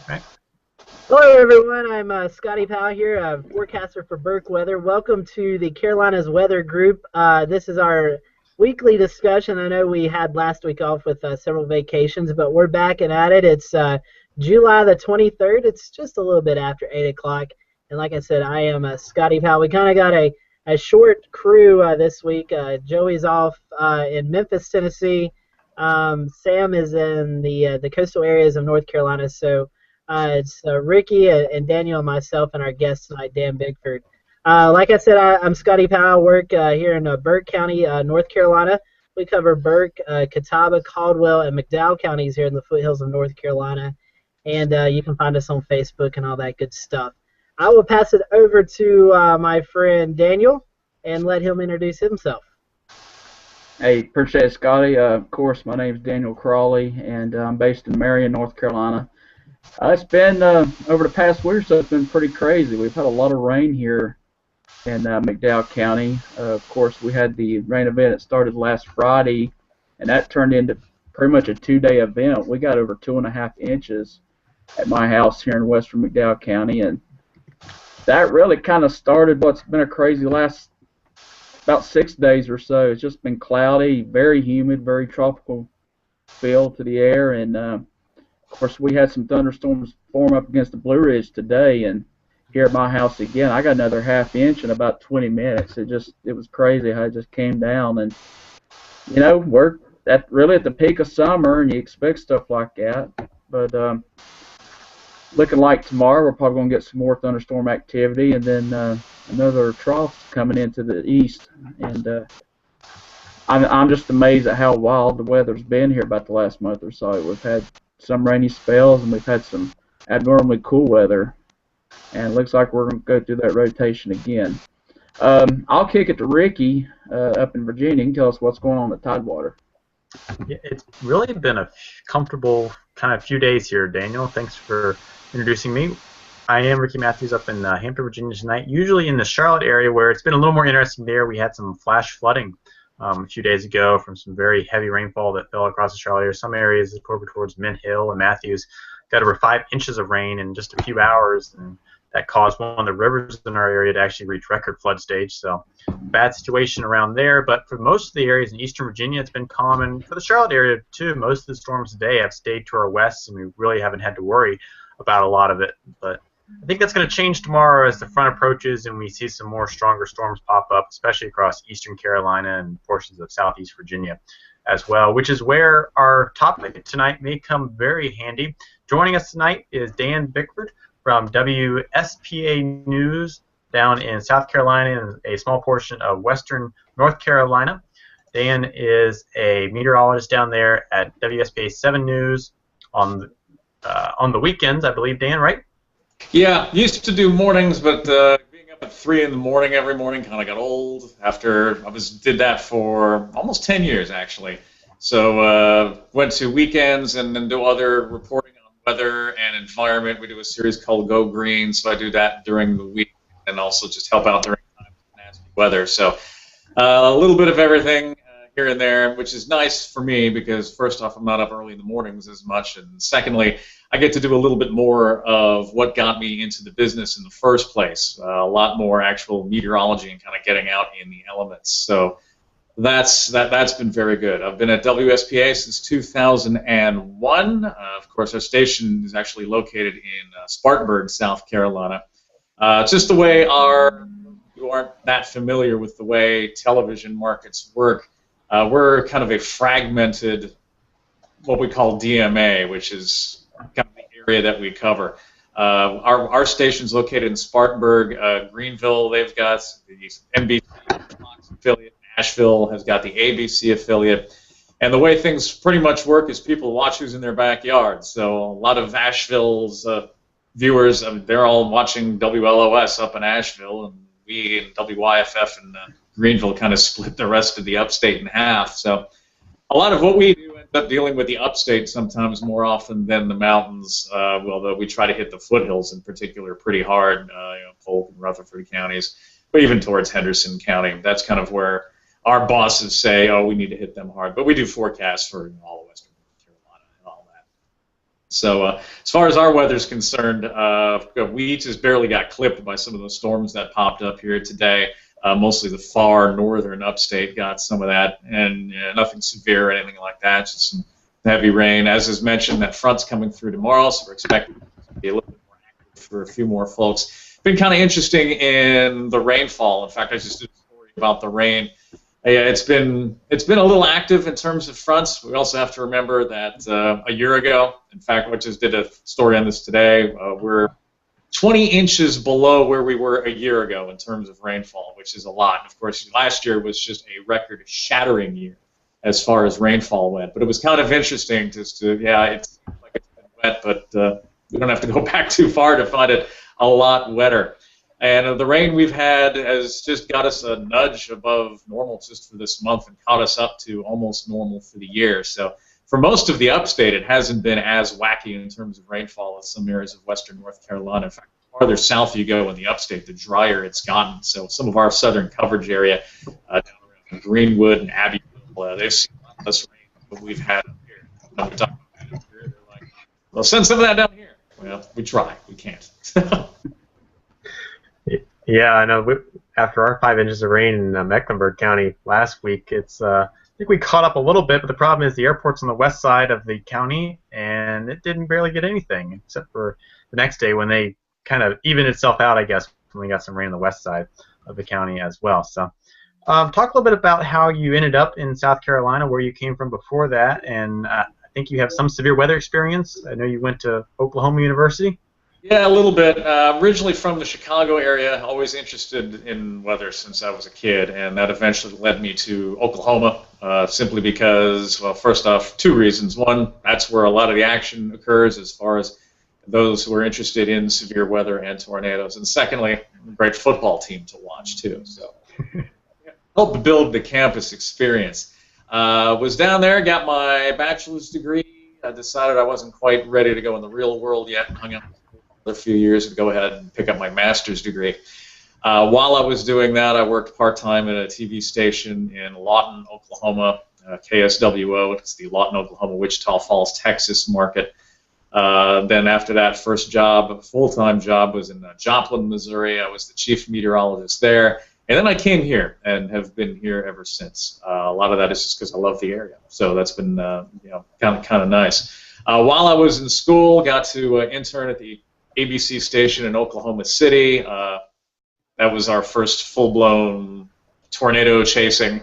Right. Hello, everyone. I'm Scotty Powell here, forecaster for Burke Weather. Welcome to the Carolinas Weather Group. This is our weekly discussion. I know we had last week off with several vacations, but we're back and at it. It's July the 23rd. It's just a little bit after 8 o'clock. And like I said, I am Scotty Powell. We kind of got a short crew this week. Joey's off in Memphis, Tennessee. Sam is in the coastal areas of North Carolina. So it's Ricky and Daniel and myself and our guest tonight, Dan Bickford. Like I said, I'm Scotty Powell. I work here in Burke County, North Carolina. We cover Burke, Catawba, Caldwell, and McDowell counties here in the foothills of North Carolina. And you can find us on Facebook and all that good stuff. I will pass it over to my friend Daniel and let him introduce himself. Hey, appreciate it, Scotty. Of course, my name is Daniel Crawley, and I'm based in Marion, North Carolina. It's been, over the past week or so, it's been pretty crazy. We've had a lot of rain here in McDowell County. Of course, we had the rain event that started last Friday, and that turned into pretty much a two-day event. We got over 2.5 inches at my house here in western McDowell County, and that really kind of started what's been a crazy last about 6 days or so. It's just been cloudy, very humid, very tropical feel to the air, and of course, we had some thunderstorms form up against the Blue Ridge today, and here at my house again, I got another ½ inch in about 20 minutes. It was crazy how it just came down, and you know, we're really at the peak of summer, and you expect stuff like that. But looking like tomorrow, we're probably going to get some more thunderstorm activity, and then another trough coming into the east, and I'm just amazed at how wild the weather's been here about the last month or so. We've had some rainy spells, and we've had some abnormally cool weather, and it looks like we're going to go through that rotation again. I'll kick it to Ricky up in Virginia. He can tell us what's going on at Tidewater. Yeah, it's really been a comfortable kind of few days here, Daniel. Thanks for introducing me. I am Ricky Matthews up in Hampton, Virginia tonight, usually in the Charlotte area, where it's been a little more interesting there. We had some flash flooding a few days ago from some very heavy rainfall that fell across the Charlotte area. Some areas towards Mint Hill and Matthews got over 5 inches of rain in just a few hours, and that caused one of the rivers in our area to actually reach record flood stage. So bad situation around there. But for most of the areas in eastern Virginia, it's been calm. And for the Charlotte area, too, most of the storms today have stayed to our west, and we really haven't had to worry about a lot of it. But I think that's going to change tomorrow as the front approaches and we see some more stronger storms pop up, especially across eastern Carolina and portions of southeast Virginia as well, which is where our topic tonight may come very handy. Joining us tonight is Dan Bickford from WSPA News down in South Carolina and a small portion of western North Carolina. Dan is a meteorologist down there at WSPA 7 News on the weekends, I believe, Dan, right? Yeah, used to do mornings, but being up at 3 in the morning every morning kind of got old after did that for almost 10 years, actually. So went to weekends and then do other reporting on weather and environment. We do a series called Go Green, so I do that during the week and also just help out during times of nasty weather. So a little bit of everything here and there, which is nice for me because, first off, I'm not up early in the mornings as much, and secondly, I get to do a little bit more of what got me into the business in the first place, a lot more actual meteorology and kind of getting out in the elements. So that's been very good. I've been at WSPA since 2001. Of course, our station is actually located in Spartanburg, South Carolina. Just the way you aren't that familiar with the way television markets work, we're kind of a fragmented, what we call DMA, which is kind of the area that we cover. Our station's located in Spartanburg, Greenville. They've got the NBC Fox affiliate. Nashville has got the ABC affiliate. And the way things pretty much work is people watch who's in their backyard. So a lot of Asheville's viewers, they're all watching WLOS up in Asheville, and we in WYFF in Greenville kind of split the rest of the upstate in half. So a lot of what we do ends up dealing with the upstate sometimes more often than the mountains, although we try to hit the foothills in particular pretty hard, Polk and Rutherford counties, but even towards Henderson County. That's kind of where our bosses say, oh, we need to hit them hard. But we do forecasts for all of Western North Carolina and all So as far as our weather's concerned, we just barely got clipped by some of those storms that popped up here today. Mostly the far northern upstate got some of that, and nothing severe or anything like that, just some heavy rain. As is mentioned, that front's coming through tomorrow, so we're expecting it to be a little bit more active for a few more folks. Been kind of interesting in the rainfall. In fact, I just did a story about the rain. Yeah, it's been a little active in terms of fronts. We also have to remember that a year ago, in fact, I just did a story on this today, we're 20 inches below where we were a year ago in terms of rainfall, which is a lot. And of course, last year was just a record-shattering year as far as rainfall went. But it was kind of interesting just to, yeah, it's like it's been wet, but we don't have to go back too far to find it a lot wetter. And the rain we've had has just got us a nudge above normal just for this month and caught us up to almost normal for the year. So for most of the upstate, it hasn't been as wacky in terms of rainfall as some areas of western North Carolina. In fact, the farther south you go in the upstate, the drier it's gotten. So some of our southern coverage area, down around Greenwood and Abbeville, they've seen a lot less rain than we've had up here. When we talk about it here, they're like, well, send some of that down here. Well, we try. We can't. Yeah, I know. After our 5 inches of rain in Mecklenburg County last week, I think we caught up a little bit, but the problem is the airport's on the west side of the county, and it didn't barely get anything, except for the next day when they kind of evened itself out, I guess, when we got some rain on the west side of the county as well. So talk a little bit about how you ended up in South Carolina, where you came from before that, and I think you have some severe weather experience. I know you went to Oklahoma University. Yeah, a little bit. Originally from the Chicago area, always interested in weather since I was a kid, and that eventually led me to Oklahoma, simply because, well, first off, two reasons. One, that's where a lot of the action occurs as far as those who are interested in severe weather and tornadoes. And secondly, a great football team to watch, too. So helped build the campus experience. Was down there, got my bachelor's degree. I decided I wasn't quite ready to go in the real world yet, and hung out a few years to go ahead and pick up my master's degree. While I was doing that, I worked part-time at a TV station in Lawton, Oklahoma, KSWO. It's the Lawton, Oklahoma, Wichita Falls, Texas market. Then after that first job, full-time job, was in Joplin, Missouri. I was the chief meteorologist there. And then I came here and have been here ever since. A lot of that is just because I love the area. So that's been kind of nice. While I was in school, got to intern at the ABC station in Oklahoma City. That was our first full-blown tornado chasing.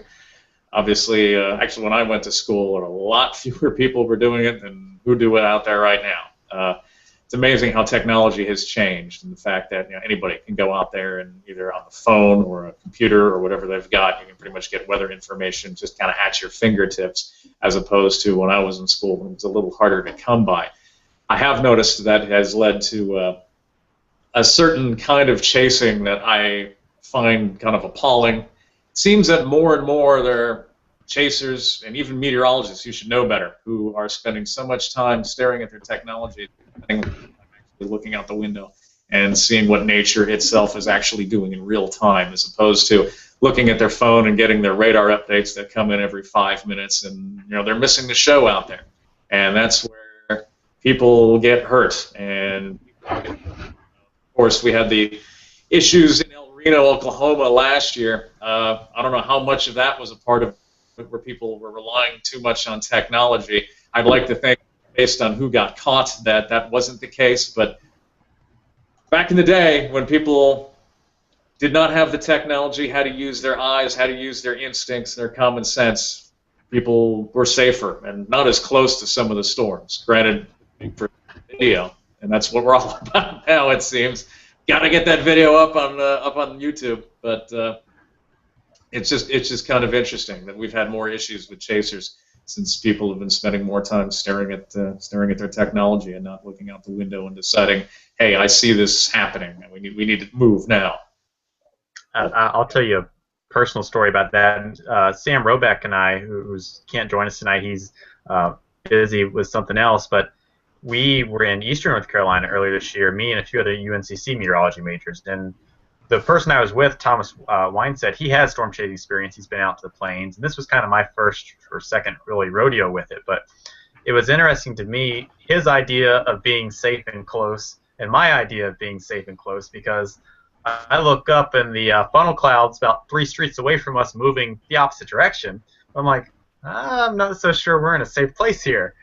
Obviously, actually, when I went to school, a lot fewer people were doing it than who do it out there right now. It's amazing how technology has changed, and the fact that anybody can go out there and either on the phone or a computer or whatever they've got, you can pretty much get weather information just kind of at your fingertips, as opposed to when I was in school when it was a little harder to come by. I have noticed that it has led to a certain kind of chasing that I find kind of appalling. It seems that more and more there are chasers and even meteorologists, you should know better, who are spending so much time staring at their technology, I'm actually looking out the window and seeing what nature itself is actually doing in real time, as opposed to looking at their phone and getting their radar updates that come in every 5 minutes, and they're missing the show out there. And that's where people get hurt. And of course, we had the issues in El Reno, Oklahoma last year. I don't know how much of that was a part of it, where people were relying too much on technology. I'd like to think, based on who got caught, that that wasn't the case. But back in the day, when people did not have the technology, how to use their eyes, how to use their instincts, their common sense, people were safer and not as close to some of the storms. Granted, for video, and that's what we're all about now, it seems. Got to get that video up on YouTube, but it's just kind of interesting that we've had more issues with chasers since people have been spending more time staring at their technology and not looking out the window and deciding, hey, I see this happening, and we need to move now. I'll tell you a personal story about that. Sam Robeck and I, who can't join us tonight, he's busy with something else, but we were in Eastern North Carolina earlier this year, me and a few other UNCC meteorology majors, and the person I was with, Thomas Weinstead, he has storm chasing experience. He's been out to the plains, and this was kind of my first or second really rodeo with it. But it was interesting to me, his idea of being safe and close and my idea of being safe and close, because I look up and the funnel cloud's about 3 streets away from us moving the opposite direction. I'm like, I'm not so sure we're in a safe place here.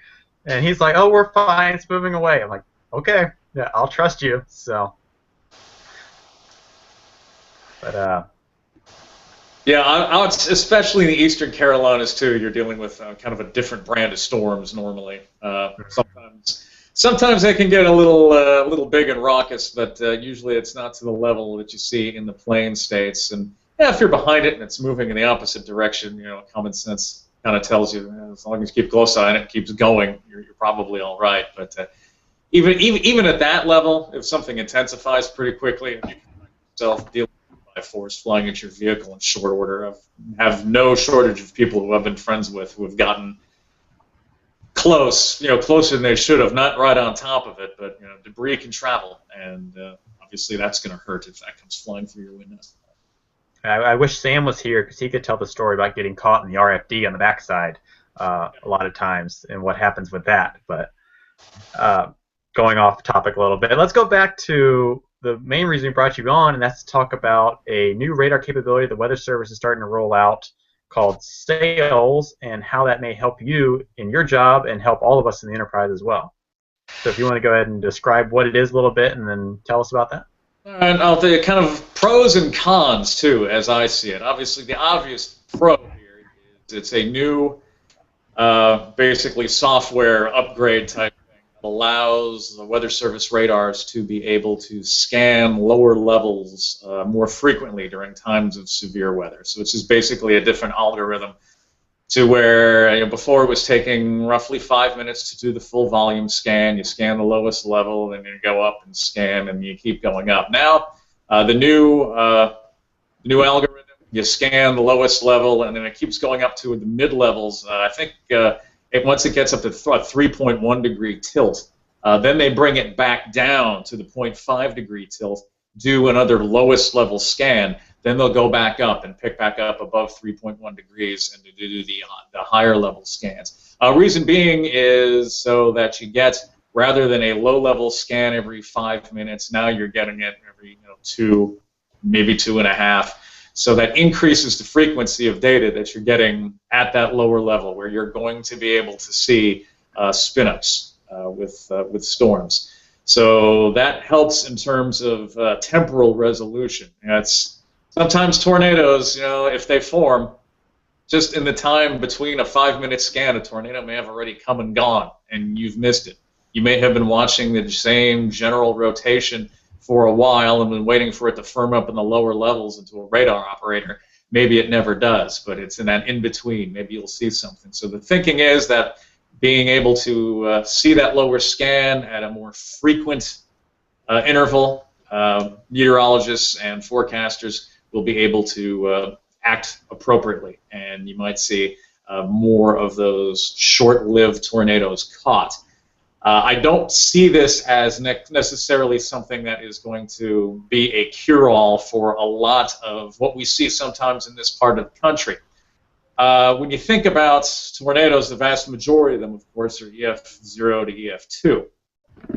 And he's like, oh, we're fine, it's moving away. I'm like, okay, yeah, I'll trust you. So, but yeah, especially in the Eastern Carolinas too, you're dealing with kind of a different brand of storms normally. Sometimes they can get a little big and raucous, but usually it's not to the level that you see in the plain states. And yeah, if you're behind it and it's moving in the opposite direction, common sense kind of tells you, as long as you keep close on it and it keeps going, you're probably all right. But even at that level, if something intensifies pretty quickly and you can find yourself dealing by force flying at your vehicle in short order. I have no shortage of people who I've been friends with who have gotten close, closer than they should have, not right on top of it, but debris can travel, and obviously that's going to hurt if that comes flying through your window. I wish Sam was here because he could tell the story about getting caught in the RFD on the backside a lot of times and what happens with that. But going off topic a little bit, let's go back to the main reason we brought you on, and that's to talk about a new radar capability the Weather Service is starting to roll out called SAILS, and how that may help you in your job and help all of us in the enterprise as well. So if you want to go ahead and describe what it is a little bit and then tell us about that. And I'll tell you kind of pros and cons too, as I see it. Obviously, the obvious pro here is it's a new, basically software upgrade type thing that allows the Weather Service radars to be able to scan lower levels more frequently during times of severe weather. So it's just basically a different algorithm to where before it was taking roughly 5 minutes to do the full volume scan. You scan the lowest level, then you go up and scan, and you keep going up. Now, the new algorithm, you scan the lowest level, and then it keeps going up to the mid levels. I think once it gets up to 3.1 degree tilt, then they bring it back down to the 0.5 degree tilt, do another lowest level scan. Then they'll go back up and pick back up above 3.1 degrees and to do the higher level scans. Reason being is so that you get, rather than a low level scan every 5 minutes, now you're getting it every 2, maybe 2.5. So that increases the frequency of data that you're getting at that lower level, where you're going to be able to see spinups with storms. So that helps in terms of temporal resolution. Sometimes tornadoes, if they form, just in the time between a 5-minute scan, a tornado may have already come and gone, and you've missed it. You may have been watching the same general rotation for a while and been waiting for it to firm up in the lower levels into a radar operator. Maybe it never does, but it's in that in-between. Maybe you'll see something. So the thinking is that being able to see that lower scan at a more frequent interval, meteorologists and forecasters will be able to act appropriately, and you might see more of those short-lived tornadoes caught. I don't see this as necessarily something that is going to be a cure-all for a lot of what we see sometimes in this part of the country. When you think about tornadoes, the vast majority of them, of course, are EF0 to EF2.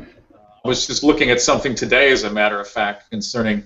I was just looking at something today, as a matter of fact, concerning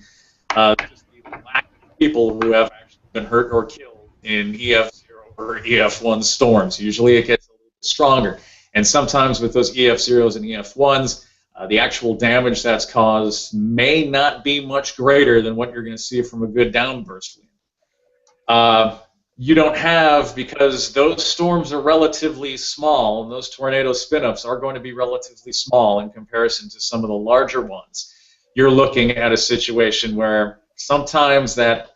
just the lack of people who have actually been hurt or killed in EF0 or EF1 storms. Usually it gets a little bit stronger. And sometimes with those EF0s and EF1s, the actual damage that's caused may not be much greater than what you're going to see from a good downburst wind. You don't have, because those storms are relatively small, and those tornado spin-ups are going to be relatively small in comparison to some of the larger ones. You're looking at a situation where sometimes that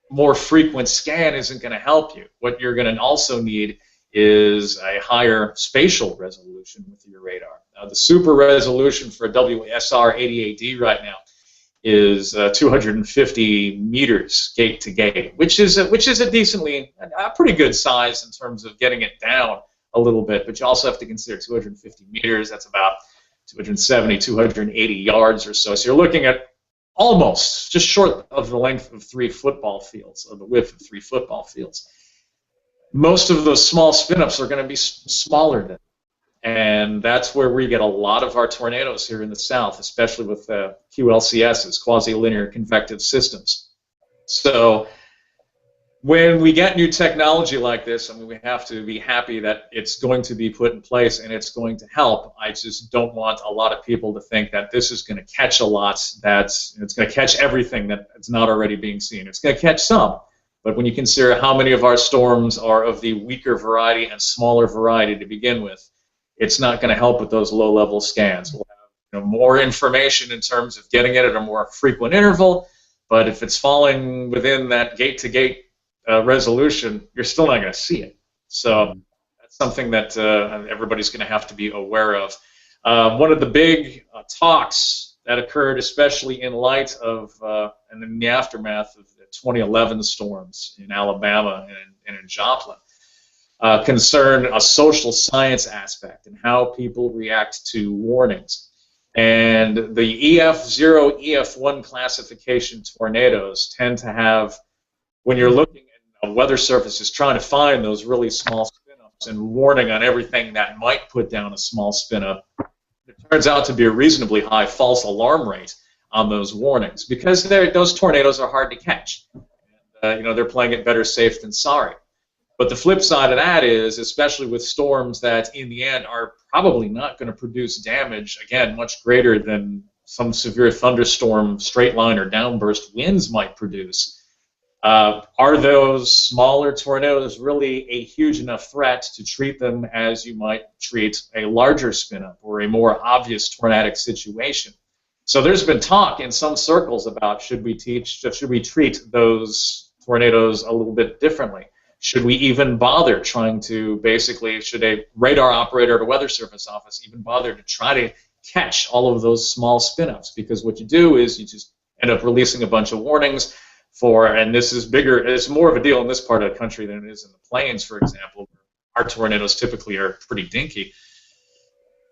more frequent scan isn't going to help you. What you're going to also need is a higher spatial resolution with your radar. The super resolution for a WSR 88D right now is 250 meters gate to gate, which is a pretty good size in terms of getting it down a little bit. But you also have to consider 250 meters. That's about 270, 280 yards or so. So you're looking at almost just short of the length of 3 football fields, or the width of 3 football fields. Most of those small spin-ups are going to be smaller than. And that's where we get a lot of our tornadoes here in the south, especially with QLCSs, quasi-linear convective systems. So when we get new technology like this, I mean, we have to be happy that it's going to be put in place and it's going to help. I just don't want a lot of people to think that this is going to catch a lot, it's going to catch everything that's not already being seen. It's going to catch some, but when you consider how many of our storms are of the weaker variety and smaller variety to begin with, it's not going to help with those low-level scans. We'll have more information in terms of getting it at a more frequent interval, but if it's falling within that gate-to-gate resolution, you're still not going to see it. So that's something that everybody's going to have to be aware of. One of the big talks that occurred, especially in light of and in the aftermath of the 2011 storms in Alabama and in Joplin, concerned a social science aspect and how people react to warnings. And the EF0, EF1 classification tornadoes tend to have, when you're looking at weather surfaces trying to find those really small spin-ups and warning on everything that might put down a small spin-up, it turns out to be a reasonably high false alarm rate on those warnings because those tornadoes are hard to catch. And, they're playing it better safe than sorry. But the flip side of that is, especially with storms that in the end are probably not going to produce damage, again, much greater than some severe thunderstorm, straight line, or downburst winds might produce, are those smaller tornadoes really a huge enough threat to treat them as you might treat a larger spin-up or a more obvious tornadic situation? So there's been talk in some circles about should we treat those tornadoes a little bit differently? Should we even bother trying to should a radar operator at a weather service office even bother to try to catch all of those small spin-ups? Because what you do is you just end up releasing a bunch of warnings and this is bigger, it's more of a deal in this part of the country than it is in the plains, for example, where our tornadoes typically are pretty dinky.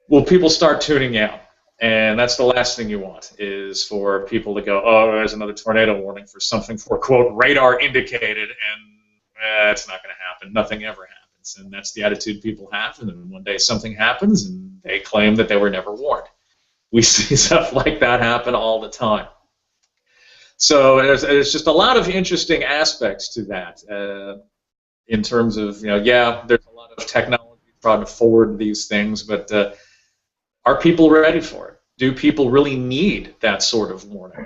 Well, people start tuning out. And that's the last thing you want, is for people to go, oh, there's another tornado warning for something for, quote, radar indicated, and it's not going to happen. Nothing ever happens. And that's the attitude people have. And then one day something happens, and they claim that they were never warned. We see stuff like that happen all the time. So there's just a lot of interesting aspects to that in terms of, yeah, there's a lot of technology trying to forward these things, but are people ready for it? Do people really need that sort of warning?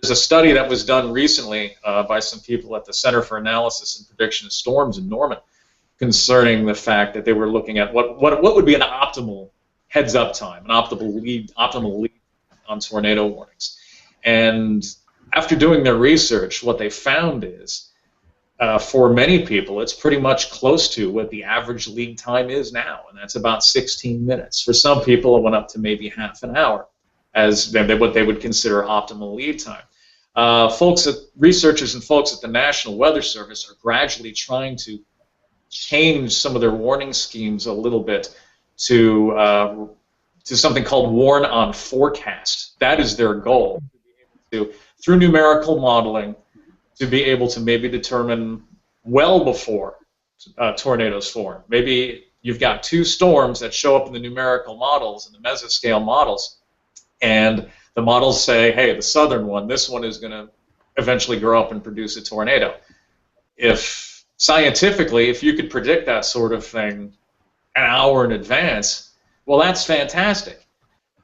There's a study that was done recently by some people at the Center for Analysis and Prediction of Storms in Norman concerning the fact that they were looking at what would be an optimal heads-up time, an optimal lead on tornado warnings. And after doing their research, what they found is, for many people, it's pretty much close to what the average lead time is now, and that's about 16 minutes. For some people, it went up to maybe half an hour as what they would consider optimal lead time. Researchers and folks at the National Weather Service are gradually trying to change some of their warning schemes a little bit to something called warn on forecast. That is their goal, to be able to, through numerical modeling, to be able to maybe determine well before tornadoes form. Maybe you've got two storms that show up in the numerical models, in the mesoscale models, and the models say, hey, the southern one, this one is going to eventually grow up and produce a tornado. If scientifically, if you could predict that sort of thing an hour in advance, well, that's fantastic.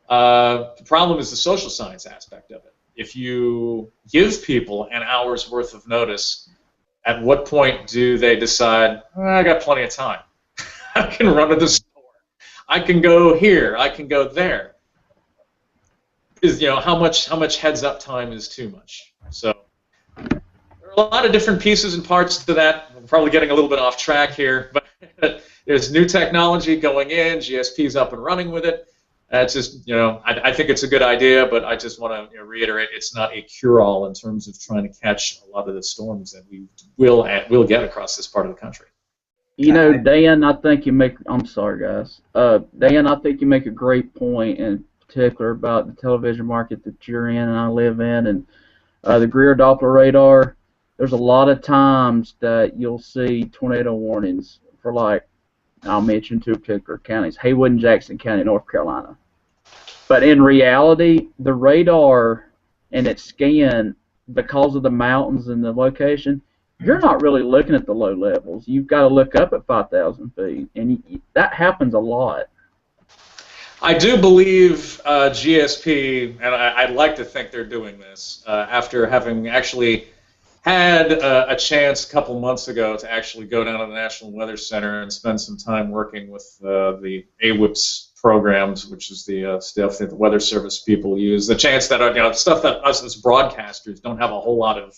The problem is the social science aspect of it. If you give people an hour's worth of notice, at what point do they decide, I got plenty of time. I can run to the store. I can go here. I can go there. How much heads up time is too much? So there are a lot of different pieces and parts to that. I'm probably getting a little bit off track here, but there's new technology going in. GSP's up and running with it. It's just, I think it's a good idea, but I just want to reiterate, it's not a cure-all in terms of trying to catch a lot of the storms that we will get across this part of the country. Dan, I think you make. I'm sorry, guys. Dan, I think you make a great point in particular about the television market that you're in and I live in, and the Greer Doppler radar. There's a lot of times that you'll see tornado warnings for like I'll mention two particular counties, Haywood and Jackson County, North Carolina. But in reality, the radar and its scan, because of the mountains and the location, you're not really looking at the low levels. You've got to look up at 5,000 feet, and that happens a lot. I do believe GSP, and I'd like to think they're doing this, after having actually had a chance a couple months ago to actually go down to the National Weather Center and spend some time working with the AWIPS programs, which is the stuff that the Weather Service people use. The chance that, stuff that us as broadcasters don't have a whole lot of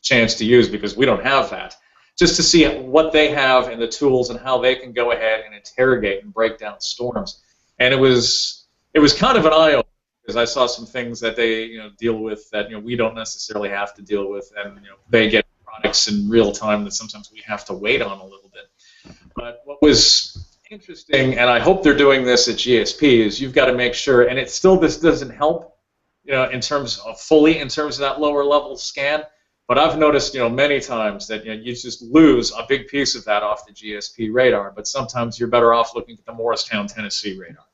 chance to use because we don't have that. Just to see what they have and the tools and how they can go ahead and interrogate and break down storms. And it was kind of an eye-opener because I saw some things that they deal with that we don't necessarily have to deal with, and they get products in real time that sometimes we have to wait on a little bit. But what was interesting, and I hope they're doing this at GSP, is you've got to make sure, and this doesn't help, in terms of that lower level scan. But I've noticed, many times that you just lose a big piece of that off the GSP radar. But sometimes you're better off looking at the Morristown, Tennessee radar.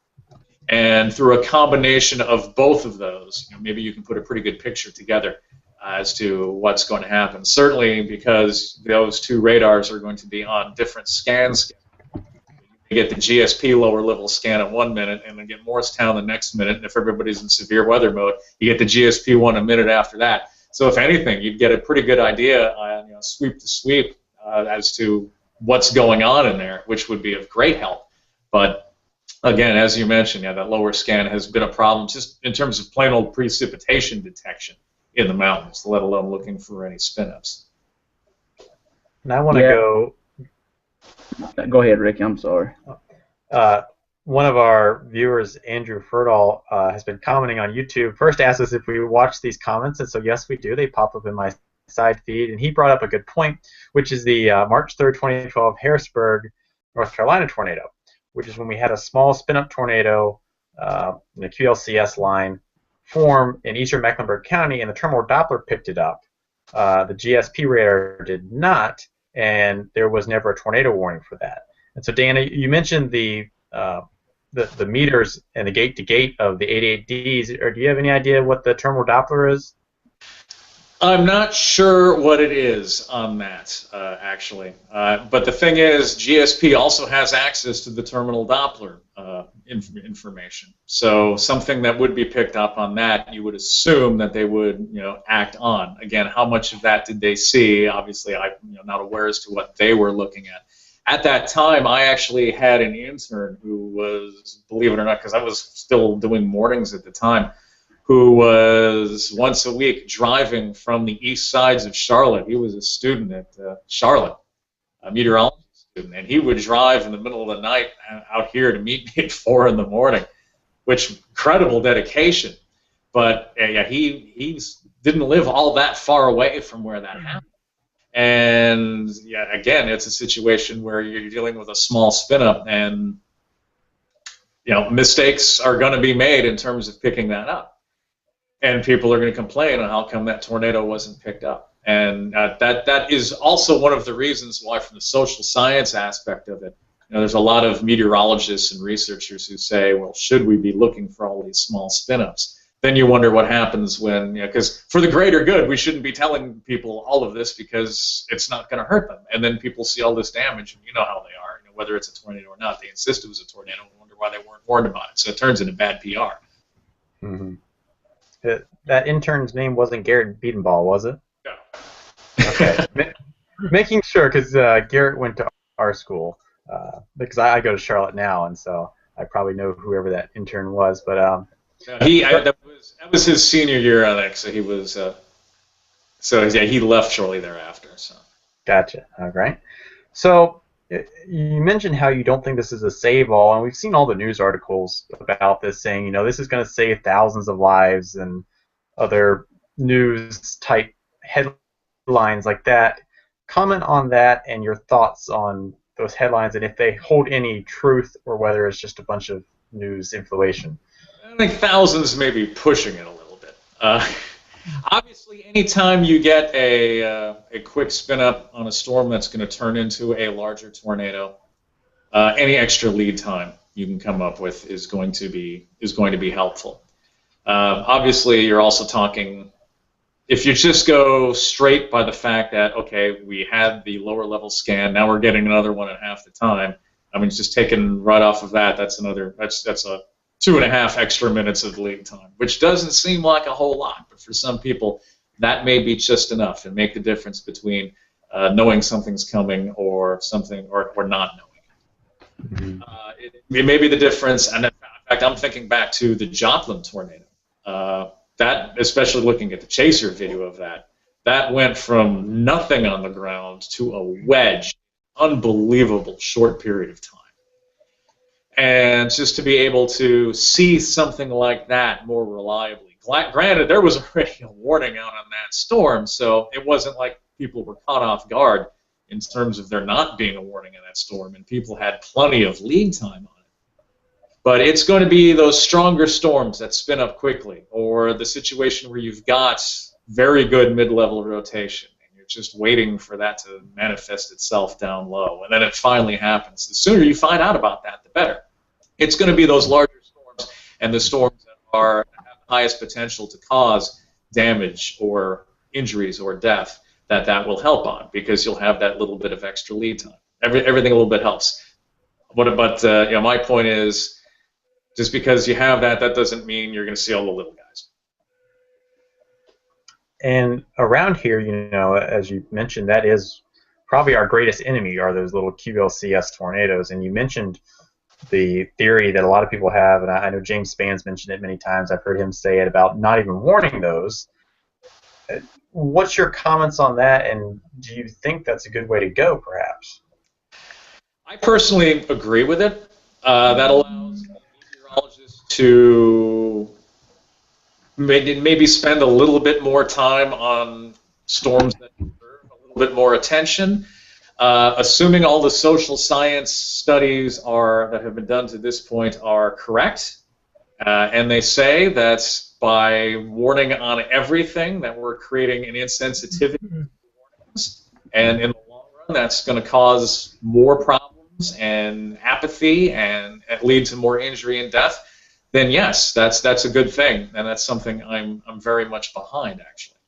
And through a combination of both of those, maybe you can put a pretty good picture together as to what's going to happen. Certainly because those two radars are going to be on different scans. You get the GSP lower level scan in 1 minute, and then get Morristown the next minute. And if everybody's in severe weather mode, you get the GSP one a minute after that. So if anything, you'd get a pretty good idea, sweep to sweep, as to what's going on in there, which would be of great help. But again, as you mentioned, that lower scan has been a problem just in terms of plain old precipitation detection in the mountains, let alone looking for any spin-ups. And I want to go... Go ahead, Ricky. I'm sorry. One of our viewers, Andrew Ferdahl, has been commenting on YouTube. First asked us if we watch these comments, and so yes, we do. They pop up in my side feed, and he brought up a good point, which is the March 3rd, 2012 Harrisburg, North Carolina tornado, which is when we had a small spin-up tornado in the QLCS line form in eastern Mecklenburg County, and the terminal Doppler picked it up. The GSP radar did not, and there was never a tornado warning for that. And so, Dana, you mentioned the meters and the gate-to-gate of the 88Ds. Or do you have any idea what the terminal Doppler is? I'm not sure what it is on that, actually. But the thing is, GSP also has access to the terminal Doppler information. So something that would be picked up on that, you would assume that they would, act on. Again, how much of that did they see? Obviously, I'm not aware as to what they were looking at. At that time, I actually had an intern who was, believe it or not, because I was still doing mornings at the time, who was once a week driving from the east sides of Charlotte. He was a student at Charlotte, a meteorology student, and he would drive in the middle of the night out here to meet me at 4 in the morning, which incredible dedication. But he didn't live all that far away from where that happened. And again, it's a situation where you're dealing with a small spin-up, and mistakes are going to be made in terms of picking that up. And people are going to complain on how come that tornado wasn't picked up. And that is also one of the reasons why, from the social science aspect of it, there's a lot of meteorologists and researchers who say, well, should we be looking for all these small spin-ups? Then you wonder what happens when, because for the greater good, we shouldn't be telling people all of this because it's not going to hurt them. And then people see all this damage, and you know how they are, whether it's a tornado or not. They insist it was a tornado and wonder why they weren't warned about it. So it turns into bad PR. Mm-hmm. That intern's name wasn't Garrett Beatenball, was it? No. Okay. Making sure, because Garrett went to our school, because I go to Charlotte now, and so I probably know whoever that intern was. But that was his senior year, I think. So he was, he left shortly thereafter. So. Gotcha. All right. So you mentioned how you don't think this is a save-all, and we've seen all the news articles about this saying, this is going to save thousands of lives and other news-type headlines like that. Comment on that and your thoughts on those headlines, and if they hold any truth or whether it's just a bunch of news inflation. I think thousands may be pushing it a little bit. Obviously, anytime you get a quick spin up on a storm that's going to turn into a larger tornado, any extra lead time you can come up with is going to be helpful. Obviously, you're also talking, if you just go straight by the fact that, okay, we had the lower level scan, now we're getting another one at half the time. I mean, just taken right off of that, that's a 2.5 extra minutes of lead time, which doesn't seem like a whole lot, but for some people, that may be just enough and make the difference between knowing something's coming or something or not knowing. It may be the difference, and in fact, I'm thinking back to the Joplin tornado. That, especially looking at the chaser video of that, that went from nothing on the ground to a wedge, unbelievable short period of time. And just to be able to see something like that more reliably. Granted, there was already a warning out on that storm, so it wasn't like people were caught off guard in terms of there not being a warning in that storm, and people had plenty of lead time on it. But it's going to be those stronger storms that spin up quickly, or the situation where you've got very good mid-level rotation, and you're just waiting for that to manifest itself down low, and then it finally happens. The sooner you find out about that, the better. It's going to be those larger storms and the storms that have the highest potential to cause damage or injuries or death that will help on, because you'll have that little bit of extra lead time. Everything a little bit helps. But you know, my point is, just because you have that, that doesn't mean you're going to see all the little guys. And around here, you know, as you mentioned, that is probably our greatest enemy, are those little QLCS tornadoes. And you mentioned the theory that a lot of people have, and I know James Spann's mentioned it many times. I've heard him say it about not even warning those. What's your comments on that, and do you think that's a good way to go, perhaps? I personally agree with it. That allows meteorologists to maybe spend a little bit more time on storms that deserve a little bit more attention. Assuming all the social science studies that have been done to this point are correct, and they say that by warning on everything that we're creating an insensitivity to warnings, and in the long run that's going to cause more problems and apathy and lead to more injury and death, then yes, that's a good thing, and that's something I'm very much behind, actually.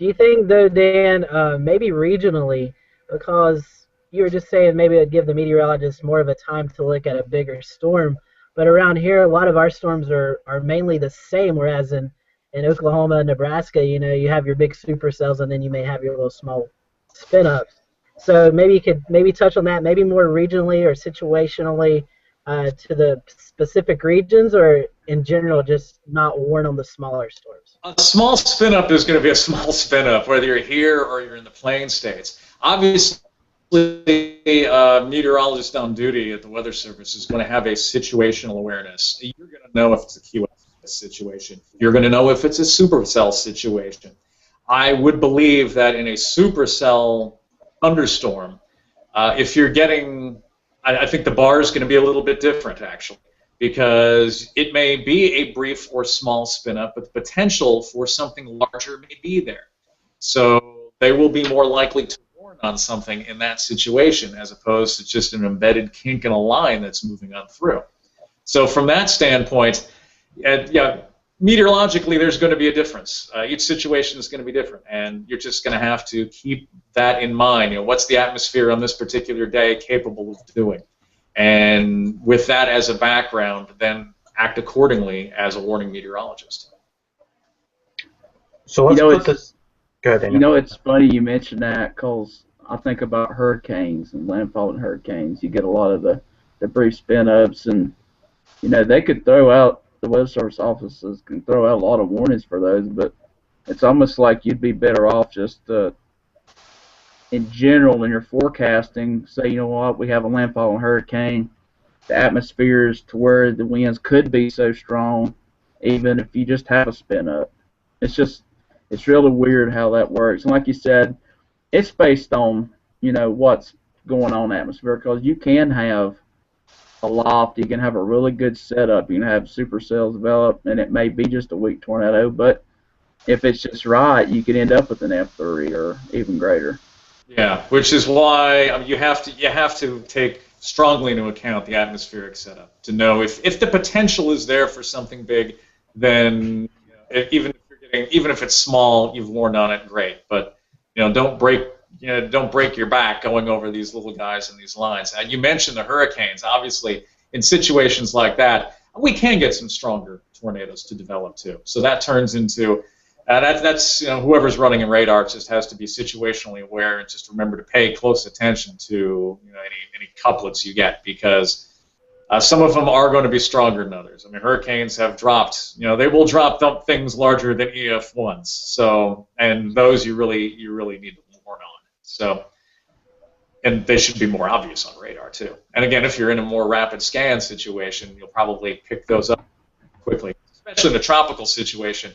Do you think, though, Dan, maybe regionally, because you were just saying maybe it would give the meteorologists more of a time to look at a bigger storm, but around here a lot of our storms are mainly the same, whereas in Oklahoma and Nebraska, you know, you have your big supercells and then you may have your little small spin-ups. So maybe you could touch on that, maybe more regionally or situationally to the specific regions, or in general just not warn on the smaller storms. A small spin-up is going to be a small spin-up, whether you're here or you're in the Plain States. Obviously, a meteorologist on duty at the Weather Service is going to have a situational awareness. You're going to know if it's a QS situation. You're going to know if it's a supercell situation. I would believe that in a supercell thunderstorm, if you're getting, I think the bar is going to be a little bit different, actually, because it may be a brief or small spin-up, but the potential for something larger may be there. So they will be more likely to warn on something in that situation, as opposed to just an embedded kink in a line that's moving on through. So from that standpoint, yeah, meteorologically there's going to be a difference. Each situation is going to be different, and you're just going to have to keep that in mind. You know, what's the atmosphere on this particular day capable of doing? And with that as a background, then act accordingly as a warning meteorologist. So let's put this. Go ahead, Daniel. You know, it's funny you mentioned that, because I think about hurricanes and landfalling hurricanes. You get a lot of the brief spin-ups, and you know, they could throw out, the Weather Service offices can throw out a lot of warnings for those, but it's almost like you'd be better off just in general in your forecasting, say, you know what, we have a landfalling hurricane, the atmosphere is to where the winds could be so strong, even if you just have a spin-up. It's really weird how that works. And like you said, it's based on, you know, what's going on in the atmosphere, because you can have a loft, you can have a really good setup, you can have supercells develop, and it may be just a weak tornado, but if it's just right, you can end up with an F3 or even greater. Yeah, which is why you have to take strongly into account the atmospheric setup to know if the potential is there for something big, then even if it's small, you've warned on it, great. But don't break your back going over these little guys in these lines. And you mentioned the hurricanes. Obviously, in situations like that, we can get some stronger tornadoes to develop too. So that turns into that's whoever's running in radar just has to be situationally aware and just remember to pay close attention to any couplets you get, because some of them are going to be stronger than others. I mean, hurricanes have dropped. They will drop things larger than EF1s. So, and those you really need to warn on. So, and they should be more obvious on radar too. And again, if you're in a more rapid scan situation, you'll probably pick those up quickly, especially in a tropical situation.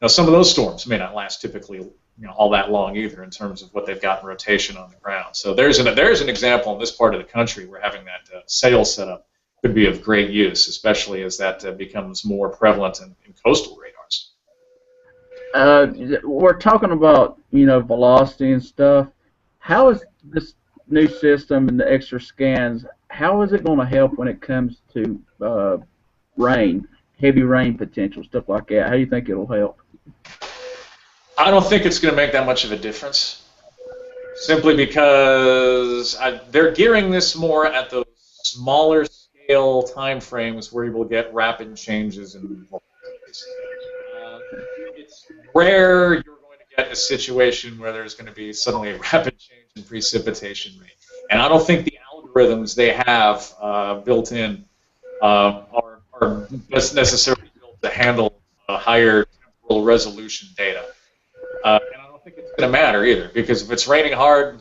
Some of those storms may not last typically all that long either in terms of what they've got in rotation on the ground. So there's an example in this part of the country where having that SAILS setup could be of great use, especially as that becomes more prevalent in coastal radars. We're talking about velocity and stuff. How is this new system and the extra scans? How is it going to help when it comes to rain, heavy rain potential, stuff like that? How do you think it'll help? I don't think it's going to make that much of a difference, simply because they're gearing this more at those smaller scale time frames where you will get rapid changes in velocities. It's rare you're going to get a situation where there's going to be suddenly a rapid change in precipitation rate. And I don't think the algorithms they have built in are necessarily built to handle higher temporal resolution data. And I don't think it's going to matter either, because if it's raining hard,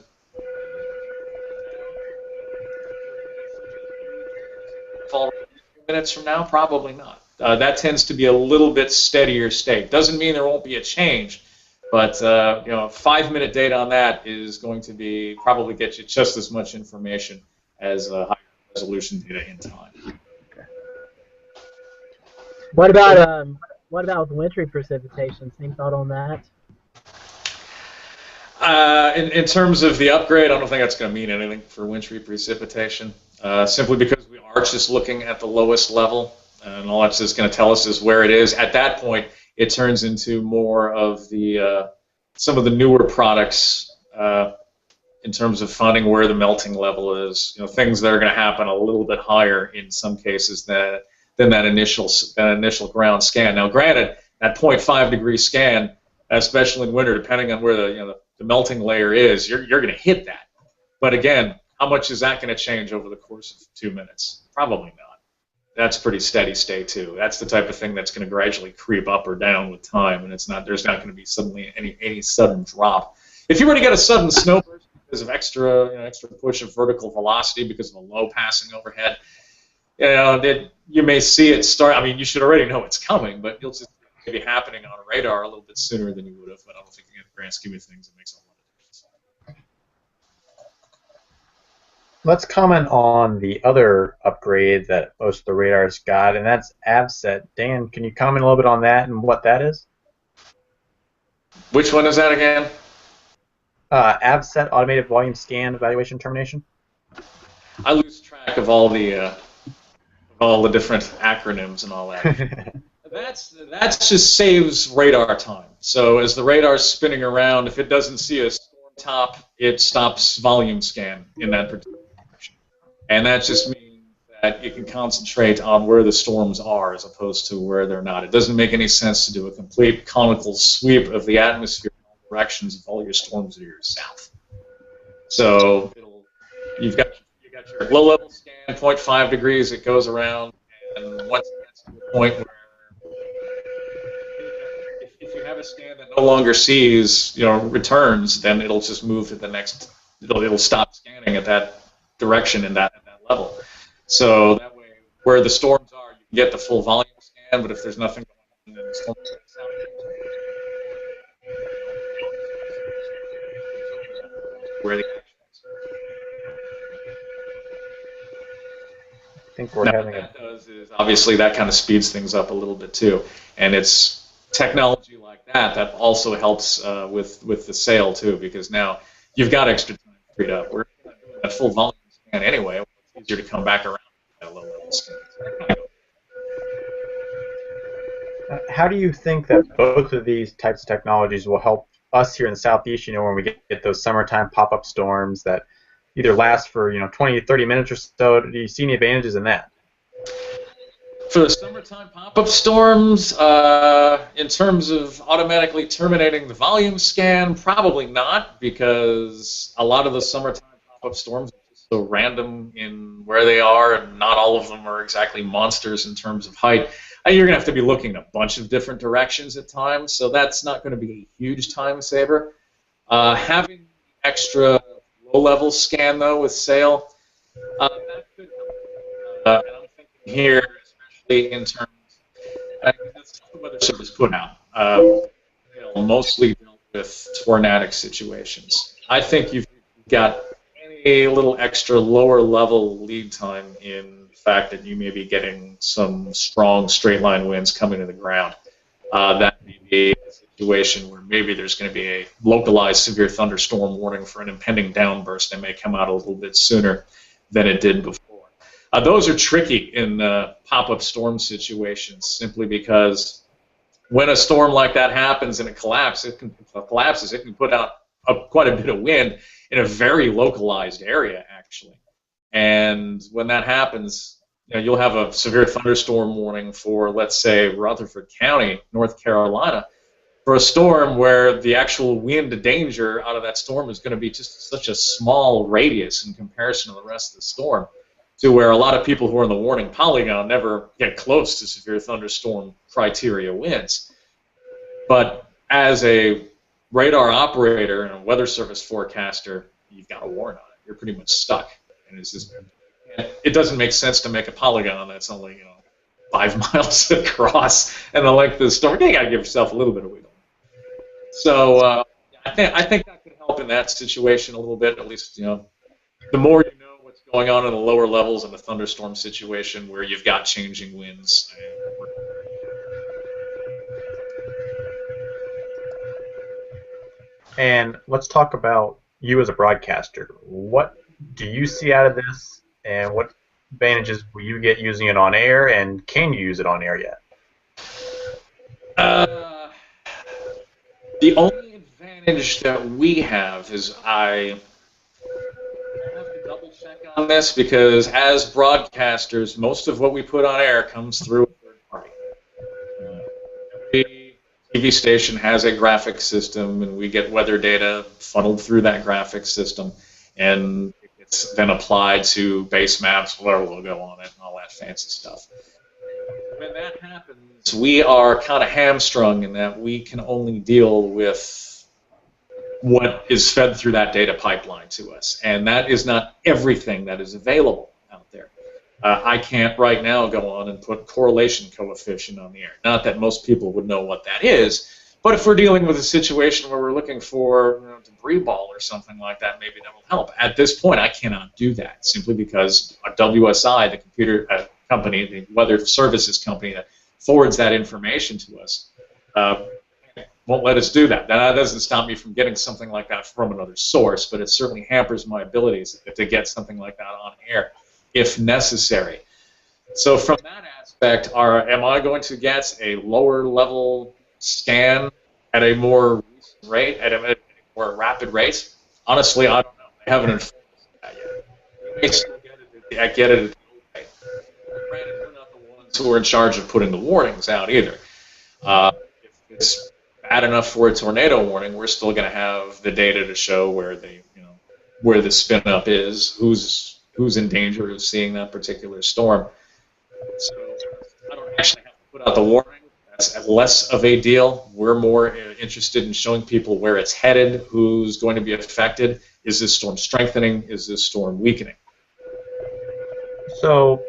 fall a few minutes from now, probably not. That tends to be a little bit steadier state. Doesn't mean there won't be a change, but 5-minute data on that is going to probably get you just as much information as higher resolution data in time. What about with wintry precipitation? Same thought on that? In terms of the upgrade, I don't think that's going to mean anything for wintry precipitation, simply because we are just looking at the lowest level, and all that's just going to tell us is where it is. At that point, it turns into more of the some of the newer products in terms of finding where the melting level is. Things that are going to happen a little bit higher in some cases than that initial ground scan. Now, granted, that 0.5 degree scan, especially in winter, depending on where the melting layer is, you're going to hit that. But again, how much is that going to change over the course of 2 minutes? Probably not. That's pretty steady state too. That's the type of thing that's going to gradually creep up or down with time, and there's not going to be suddenly any sudden drop. If you were to get a sudden snowburst because of extra push of vertical velocity because of a low passing overhead, you may see it start. I mean, you should already know it's coming, but you'll just be happening on a radar a little bit sooner than you would have. But I don't think in the grand scheme of things it makes a lot of difference. Let's comment on the other upgrade that most of the radars got, and that's Abset. Dan, can you comment a little bit on that and what that is? Which one is that again? Abset, Automated Volume Scan Evaluation Termination. I lose track of all the different acronyms and all that. That's just saves radar time. So as the radar's spinning around, if it doesn't see a storm top, it stops volume scan in that particular direction. And that just means that you can concentrate on where the storms are as opposed to where they're not. It doesn't make any sense to do a complete conical sweep of the atmosphere in all directions if all your storms are to your south. So you've got your low-level scan, 0.5 degrees, it goes around, and once it gets to the point where if you have a scan that no longer sees, returns, then it'll just move to the next. It'll stop scanning at that direction at that level. So that way, where the storms are, you can get the full volume scan. But if there's nothing going on, then the storm goes out. Where the action is. I think we're having what that does is obviously that kind of speeds things up a little bit too, and it's technology like that also helps with the SAIL too, because now you've got extra time freed up. We're not doing that full volume scan anyway. What's easier to come back around at a low level scan. How do you think that both of these types of technologies will help us here in the Southeast, when we get those summertime pop-up storms that either last for, 20 to 30 minutes or so? Do you see any advantages in that? For the summertime pop-up storms, in terms of automatically terminating the volume scan, probably not, because a lot of the summertime pop-up storms are just so random in where they are, and not all of them are exactly monsters in terms of height. You're going to have to be looking in a bunch of different directions at times, so that's not going to be a huge time saver. Having extra low-level scan, though, with SAIL, that could help. And I'm thinking here, especially in terms, that's the Weather Service put out. Mostly dealt with tornadic situations. I think you've got a little extra lower-level lead time in fact that you may be getting some strong straight line winds coming to the ground. That may be a situation where maybe there's going to be a localized severe thunderstorm warning for an impending downburst that may come out a little bit sooner than it did before. Those are tricky in pop-up storm situations, simply because when a storm like that happens and it collapses, it can put out quite a bit of wind in a very localized area, actually. And when that happens, you'll have a severe thunderstorm warning for, let's say, Rutherford County, North Carolina, for a storm where the actual wind danger out of that storm is going to be just such a small radius in comparison to the rest of the storm, to where a lot of people who are in the warning polygon never get close to severe thunderstorm criteria winds. But as a radar operator and a Weather Service forecaster, you've got a warrant on it. You're pretty much stuck. And it's just, it doesn't make sense to make a polygon that's only 5 miles across and the length of the storm. You got to give yourself a little bit of wiggle. So I think that could help in that situation a little bit. At least the more you know what's going on in the lower levels in the thunderstorm situation where you've got changing winds. And let's talk about you as a broadcaster. What do you see out of this, and what advantages will you get using it on air, and can you use it on air yet? The only advantage that we have is I have to double check on this, because as broadcasters, most of what we put on air comes through a third party. Every TV station has a graphic system, and we get weather data funneled through that graphic system, and it's then applied to base maps with our logo on it and all that fancy stuff. When that happens, we are kind of hamstrung in that we can only deal with what is fed through that data pipeline to us, and that is not everything that is available out there. I can't right now go on and put correlation coefficient on the air. Not that most people would know what that is, but if we're dealing with a situation where we're looking for debris ball or something like that, maybe that will help. At this point, I cannot do that, simply because WSI, the computer company, the weather services company that forwards that information to us, won't let us do that. Now, that doesn't stop me from getting something like that from another source, but it certainly hampers my abilities to get something like that on air if necessary. So from that aspect, am I going to get a lower level scan at a more recent rate, at a more rapid rate? Honestly, I don't know. I haven't informed us of that yet. We may still get it at the old rate. Granted, we're not the ones who are in charge of putting the warnings out either. If it's bad enough for a tornado warning, we're still going to have the data to show where where the spin-up is, who's in danger of seeing that particular storm. So I don't actually have to put out the warning. That's less of a deal. We're more interested in showing people where it's headed, who's going to be affected. Is this storm strengthening? Is this storm weakening? So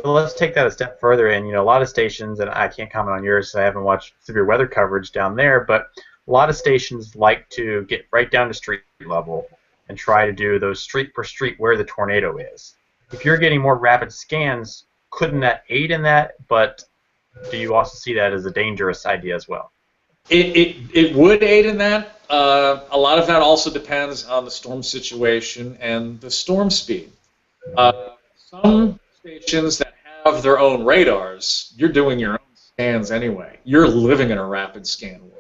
let's take that a step further. And a lot of stations, and I can't comment on yours, so I haven't watched severe weather coverage down there, but a lot of stations like to get right down to street level and try to do those street per street where the tornado is. If you're getting more rapid scans, couldn't that aid in that? But do you also see that as a dangerous idea as well? It would aid in that. A lot of that also depends on the storm situation and the storm speed. some stations that have their own radars, you're doing your own scans anyway. You're living in a rapid scan world.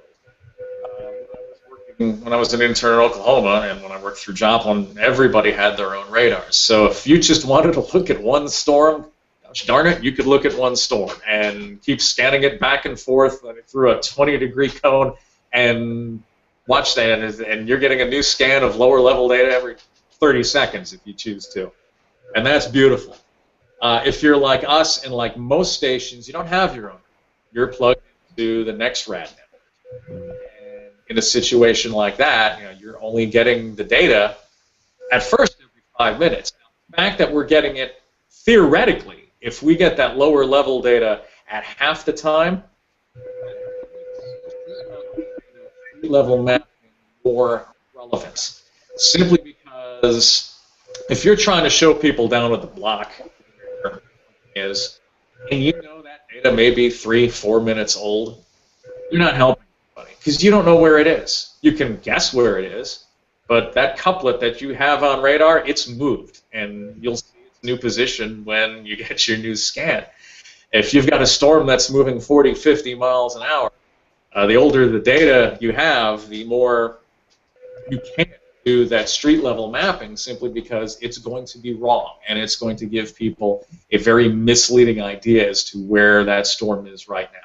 When I was an intern in Oklahoma and when I worked through Joplin, everybody had their own radars. So if you just wanted to look at one storm, gosh darn it, you could look at one storm and keep scanning it back and forth through a 20-degree cone and watch that, and you're getting a new scan of lower level data every 30 seconds if you choose to. And that's beautiful. If you're like us and like most stations, you don't have your own. You're plugged into the next rad network. And in a situation like that, you're only getting the data at first every 5 minutes. Now, the fact that we're getting it theoretically, if we get that lower level data at half the time, level mapping more relevance. Simply because if you're trying to show people down at the block is, and you know that data may be 3-4 minutes old, you're not helping anybody because you don't know where it is. You can guess where it is, but that couplet that you have on radar, it's moved, and you'll see its new position when you get your new scan. If you've got a storm that's moving 40, 50 miles an hour, the older the data you have, the more you can't do that street-level mapping simply because it's going to be wrong, and it's going to give people a very misleading idea as to where that storm is right now.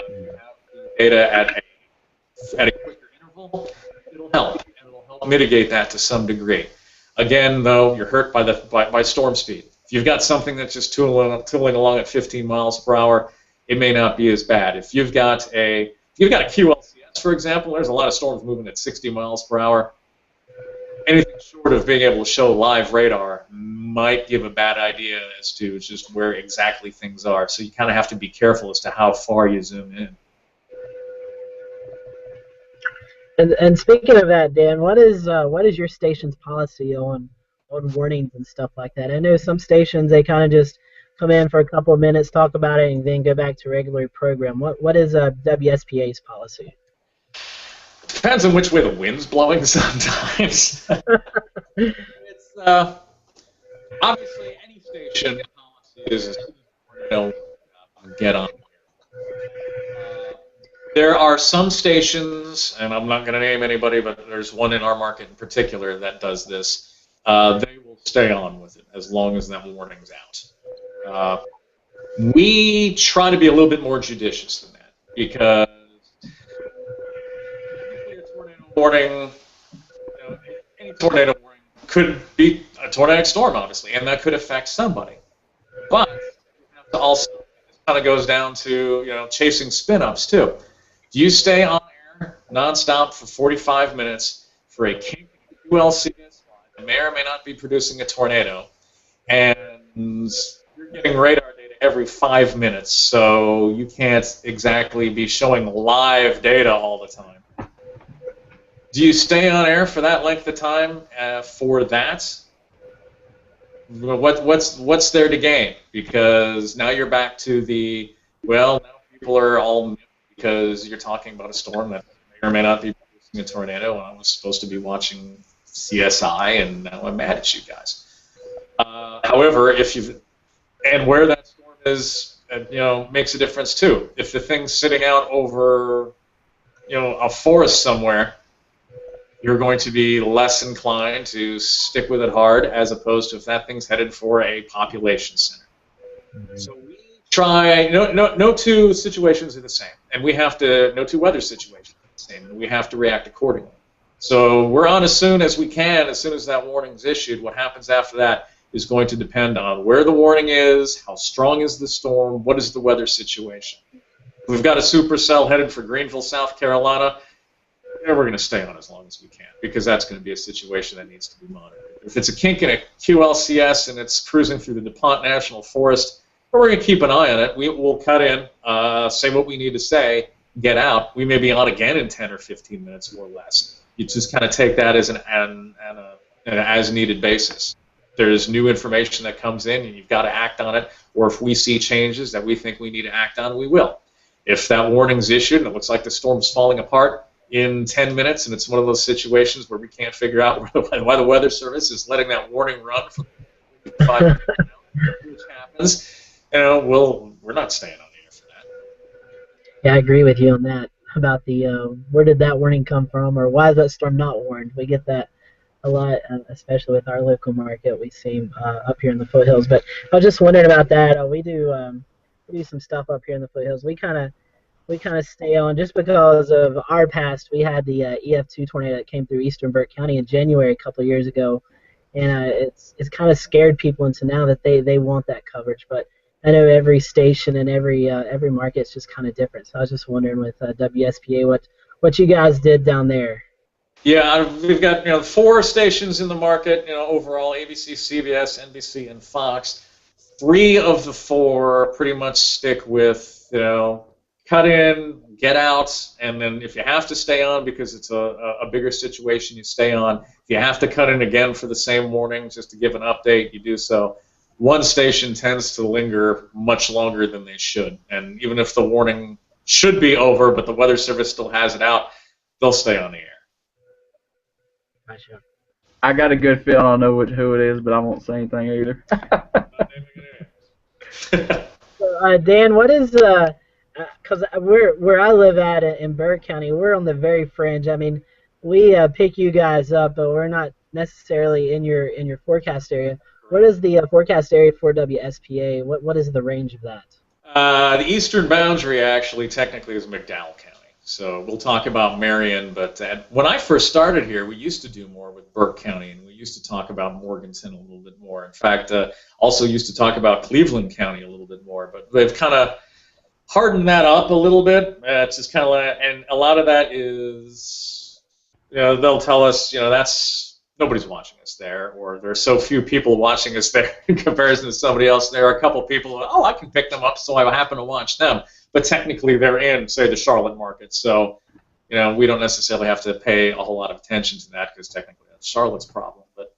You have the data at a quicker interval, it'll help, and it'll help mitigate that to some degree. Again, though, you're hurt by storm speed. If you've got something that's just tooling along at 15 miles per hour, it may not be as bad. If you've got a QLCS, for example, there's a lot of storms moving at 60 miles per hour. Anything short of being able to show live radar might give a bad idea as to just where exactly things are. So you kind of have to be careful as to how far you zoom in. And speaking of that, Dan, what is your station's policy on warnings and stuff like that? I know some stations, they kind of just come in for a couple of minutes, talk about it, and then go back to regular program. What is WSPA's policy? Depends on which way the wind's blowing sometimes. It's obviously any station policy is get on. There are some stations, and I'm not going to name anybody, but there's one in our market in particular that does this. They will stay on with it as long as that warning's out. We try to be a little bit more judicious than that because a tornado warning, any tornado warning could be a tornadic storm, obviously, and that could affect somebody. But you have to also, it kind of goes down to chasing spin-ups too. Do you stay on air nonstop for 45 minutes for a QLCS that may or may not be producing a tornado, and you're getting radar data every 5 minutes, so you can't exactly be showing live data all the time? Do you stay on air for that length of time for that? What's there to gain? Because now you're back to now people are all because you're talking about a storm that may or may not be producing a tornado, and I was supposed to be watching CSI, and now I'm mad at you guys. However, and where that storm is, makes a difference too. If the thing's sitting out over, a forest somewhere, you're going to be less inclined to stick with it hard, as opposed to if that thing's headed for a population center. Mm-hmm. So we try. No two situations are the same, and no two weather situations are the same, and we have to react accordingly. So we're on as soon as we can, as soon as that warning's issued. What happens after that is going to depend on where the warning is, how strong is the storm, what is the weather situation. If we've got a supercell headed for Greenville, South Carolina, we're going to stay on as long as we can, because that's going to be a situation that needs to be monitored. If it's a kink in a QLCS and it's cruising through the DuPont National Forest, we're going to keep an eye on it. We'll cut in, say what we need to say, get out. We may be on again in 10 or 15 minutes or less. You just kind of take that as an as-needed basis. There's new information that comes in, and you've got to act on it, or if we see changes that we think we need to act on, we will. If that warning's issued and it looks like the storm's falling apart in 10 minutes, and it's one of those situations where we can't figure out why the Weather Service is letting that warning run for which happens, we're not staying on the air for that. Yeah, I agree with you on that about the where did that warning come from, or why is that storm not warned? We get that a lot, especially with our local market. We see up here in the foothills. But I was just wondering about that. We do some stuff up here in the foothills. We kind of stay on just because of our past. We had the EF2 tornado that came through eastern Burke County in January a couple of years ago, and it's kind of scared people into now that they want that coverage. But I know every station and every market is just kind of different. So I was just wondering with WSPA what you guys did down there. Yeah, we've got 4 stations in the market. Overall, ABC, CBS, NBC, and Fox. 3 of the 4 pretty much stick with cut in, get out, and then if you have to stay on because it's a bigger situation, you stay on. If you have to cut in again for the same warning just to give an update, you do so. One station tends to linger much longer than they should, and even if the warning should be over but the Weather Service still has it out, they'll stay on the air. Gotcha. I got a good feeling I know who it is, but I won't say anything either. So, Dan, what is because where I live at in Burke County, we're on the very fringe. I mean, we pick you guys up, but we're not necessarily in your forecast area. What is the forecast area for WSPA? What is the range of that? The eastern boundary actually technically is McDowell County. So we'll talk about Marion, but when I first started here, we used to do more with Burke County, and we used to talk about Morganton a little bit more. In fact, also used to talk about Cleveland County a little bit more, but they've kind of hardened that up a little bit. It's just kind of like, and a lot of that is, they'll tell us, that's nobody's watching us there, or there's so few people watching us there in comparison to somebody else. There are a couple people who, I can pick them up, so I happen to watch them. But technically, they're in, say, the Charlotte market, so we don't necessarily have to pay a whole lot of attention to that because technically that's Charlotte's problem. But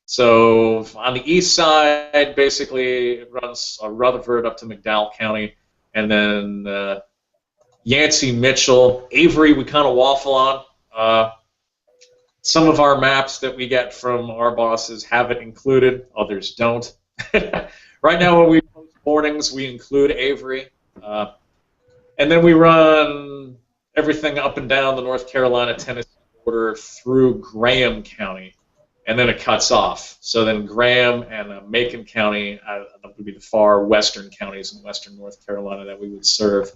so on the east side, basically, it runs Rutherford up to McDowell County, and then Yancey, Mitchell, Avery, we kind of waffle on. Some of our maps that we get from our bosses have it included, others don't. Right now, when we post warnings, we include Avery. And then we run everything up and down the North Carolina-Tennessee border through Graham County, and then it cuts off. So then Graham and Macon County would be the far western counties in western North Carolina that we would serve,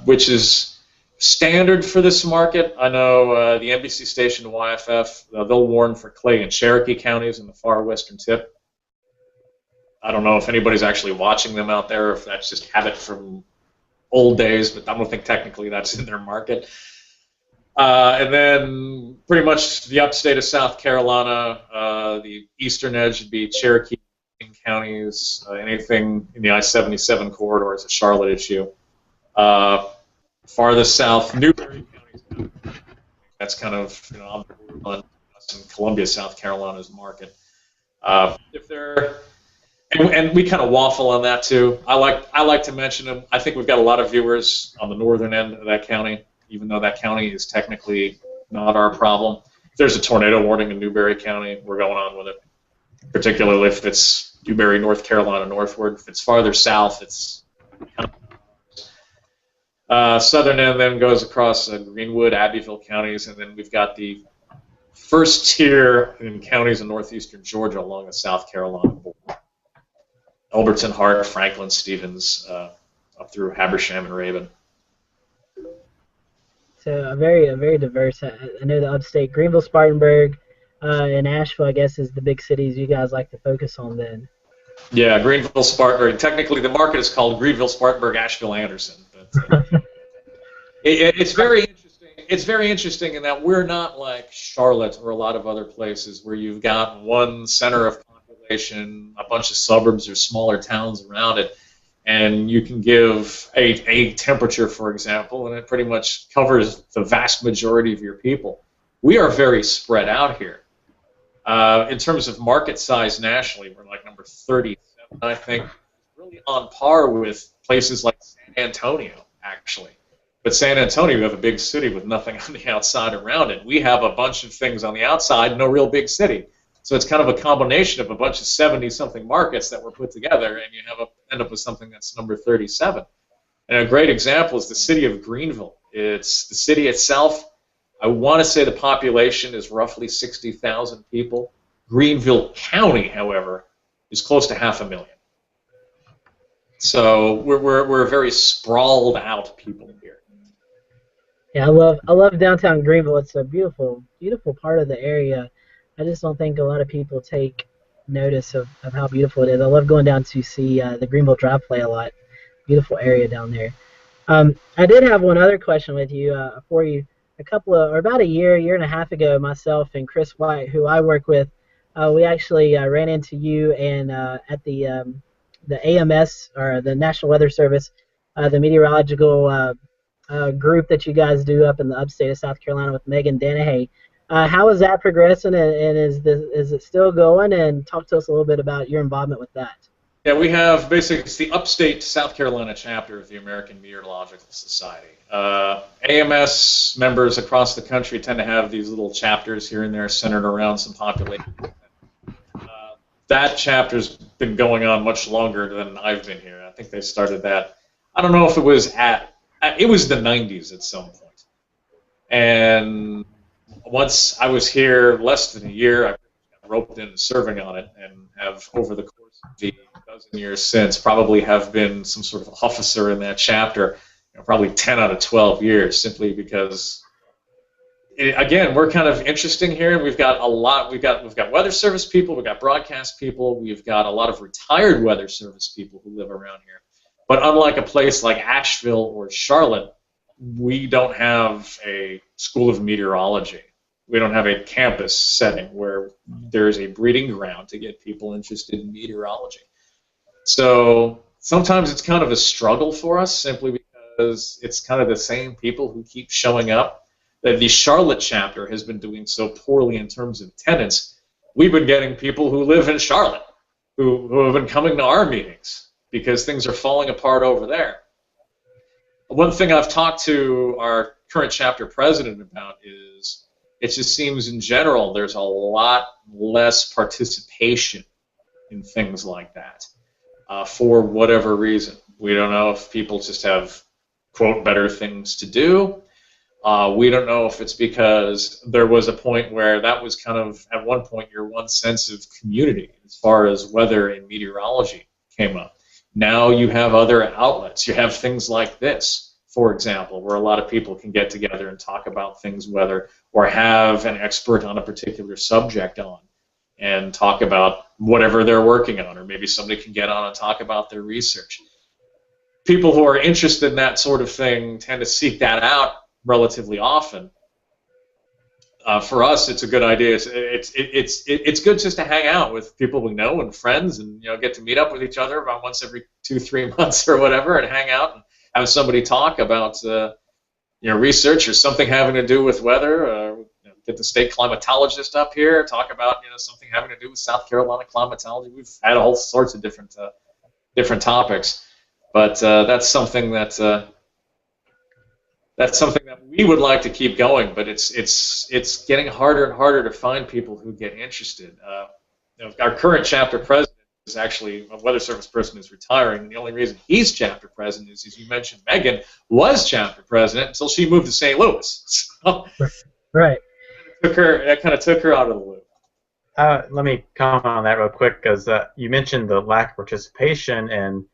which is standard for this market. I know the NBC station, YFF, they'll warn for Clay and Cherokee counties in the far western tip. I don't know if anybody's actually watching them out there, or if that's just habit from old days, but I don't think technically that's in their market. And then pretty much the upstate of South Carolina, the eastern edge would be Cherokee counties, anything in the I-77 corridor is a Charlotte issue. Farthest south, Newberry County. That's kind of on in Columbia, South Carolina's market. If they're and we kind of waffle on that too. I like to mention them. I think we've got a lot of viewers on the northern end of that county, even though that county is technically not our problem. If there's a tornado warning in Newberry County, we're going on with it. Particularly if it's Newberry, North Carolina northward. If it's farther south, it's kind of southern end then goes across Greenwood, Abbeville counties, and then we've got the first tier in counties in northeastern Georgia along the South Carolina border. Elberton, Hart, Franklin, Stevens, up through Habersham and Raven. So a very diverse. I know the upstate, Greenville, Spartanburg, and Asheville, I guess, is the big cities you guys like to focus on then. Yeah, Greenville, Spartanburg. Technically, the market is called Greenville, Spartanburg, Asheville, Anderson. But it's very interesting. It's very interesting in that we're not like Charlotte or a lot of other places where you've got one center of population, a bunch of suburbs or smaller towns around it, and you can give a temperature, for example, and it pretty much covers the vast majority of your people. We are very spread out here. In terms of market size nationally, we're like number 37, I think, really on par with places like San Antonio, actually. But San Antonio, you have a big city with nothing on the outside around it. We have a bunch of things on the outside, no real big city. So it's kind of a combination of a bunch of 70-something markets that were put together, and you end up with something that's number 37. And a great example is the city of Greenville. It's the city itself. I want to say the population is roughly 60,000 people. Greenville County, however, is close to 500,000. So we're very sprawled out people here. Yeah, I love downtown Greenville. It's a beautiful part of the area. I just don't think a lot of people take notice of how beautiful it is. I love going down to see the Greenville Drive play a lot. Beautiful area down there. I did have one other question with you for you. About a year and a half ago, myself and Chris White, who I work with, we actually ran into you and at the AMS, or the National Weather Service, the meteorological group that you guys do up in the upstate of South Carolina with Megan Danahay. How is that progressing, and is it still going? And talk to us a little bit about your involvement with that. Yeah, we have basically, it's the upstate South Carolina chapter of the American Meteorological Society. AMS members across the country tend to have these little chapters here and there centered around some population. That chapter's been going on much longer than I've been here. I think they started that, I don't know if it was it was the 90s at some point. And once I was here less than a year, I got roped into serving on it, and have, over the course of the dozen years since, probably have been some sort of officer in that chapter, probably 10 out of 12 years, simply because, again, we're kind of interesting here, and we've got a lot. We've got weather service people, we've got broadcast people, we've got a lot of retired weather service people who live around here. But unlike a place like Asheville or Charlotte, we don't have a school of meteorology. We don't have a campus setting where there's a breeding ground to get people interested in meteorology. So sometimes it's kind of a struggle for us, simply because it's kind of the same people who keep showing up. That the Charlotte chapter has been doing so poorly in terms of attendance. We've been getting people who live in Charlotte who have been coming to our meetings because things are falling apart over there. One thing I've talked to our current chapter president about is it just seems in general there's a lot less participation in things like that for whatever reason. We don't know if people just have, quote, better things to do. We don't know if it's because there was a point where that was kind of, at one point, your one sense of community as far as weather and meteorology came up. Now you have other outlets. You have things like this, for example, where a lot of people can get together and talk about things, weather, or have an expert on a particular subject on and talk about whatever they're working on, or maybe somebody can get on and talk about their research. People who are interested in that sort of thing tend to seek that out relatively often. For us, it's a good idea. It's good just to hang out with people we know and friends, and get to meet up with each other about once every 2-3 months or whatever, and hang out and have somebody talk about research or something having to do with weather. Get the state climatologist up here, talk about something having to do with South Carolina climatology. We've had all sorts of different topics, but that's something that we would like to keep going, but it's getting harder and harder to find people who get interested. Our current chapter president is actually a weather service person who's retiring, and the only reason he's chapter president is, as you mentioned, Megan was chapter president until she moved to St. Louis. So right. That kind of took her out of the loop. Let me comment on that real quick, because you mentioned the lack of participation, and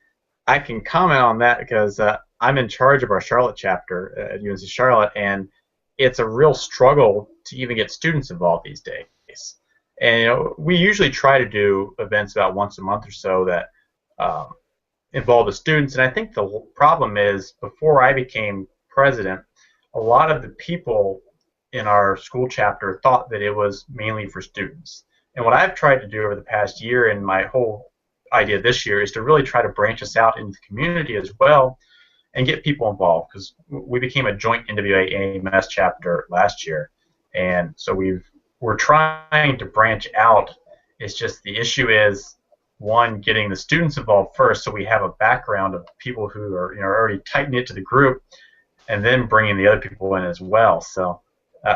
I can comment on that because I'm in charge of our Charlotte chapter at UNC Charlotte, and it's a real struggle to even get students involved these days. And we usually try to do events about once a month or so that involve the students, and I think the problem is, before I became president, a lot of the people in our school chapter thought that it was mainly for students. And what I've tried to do over the past year, and my whole idea this year, is to really try to branch us out into the community as well and get people involved, because we became a joint NWA AMS chapter last year, and so we're trying to branch out. It's just the issue is, one, getting the students involved first, so we have a background of people who are already tight knit to the group, and then bringing the other people in as well. So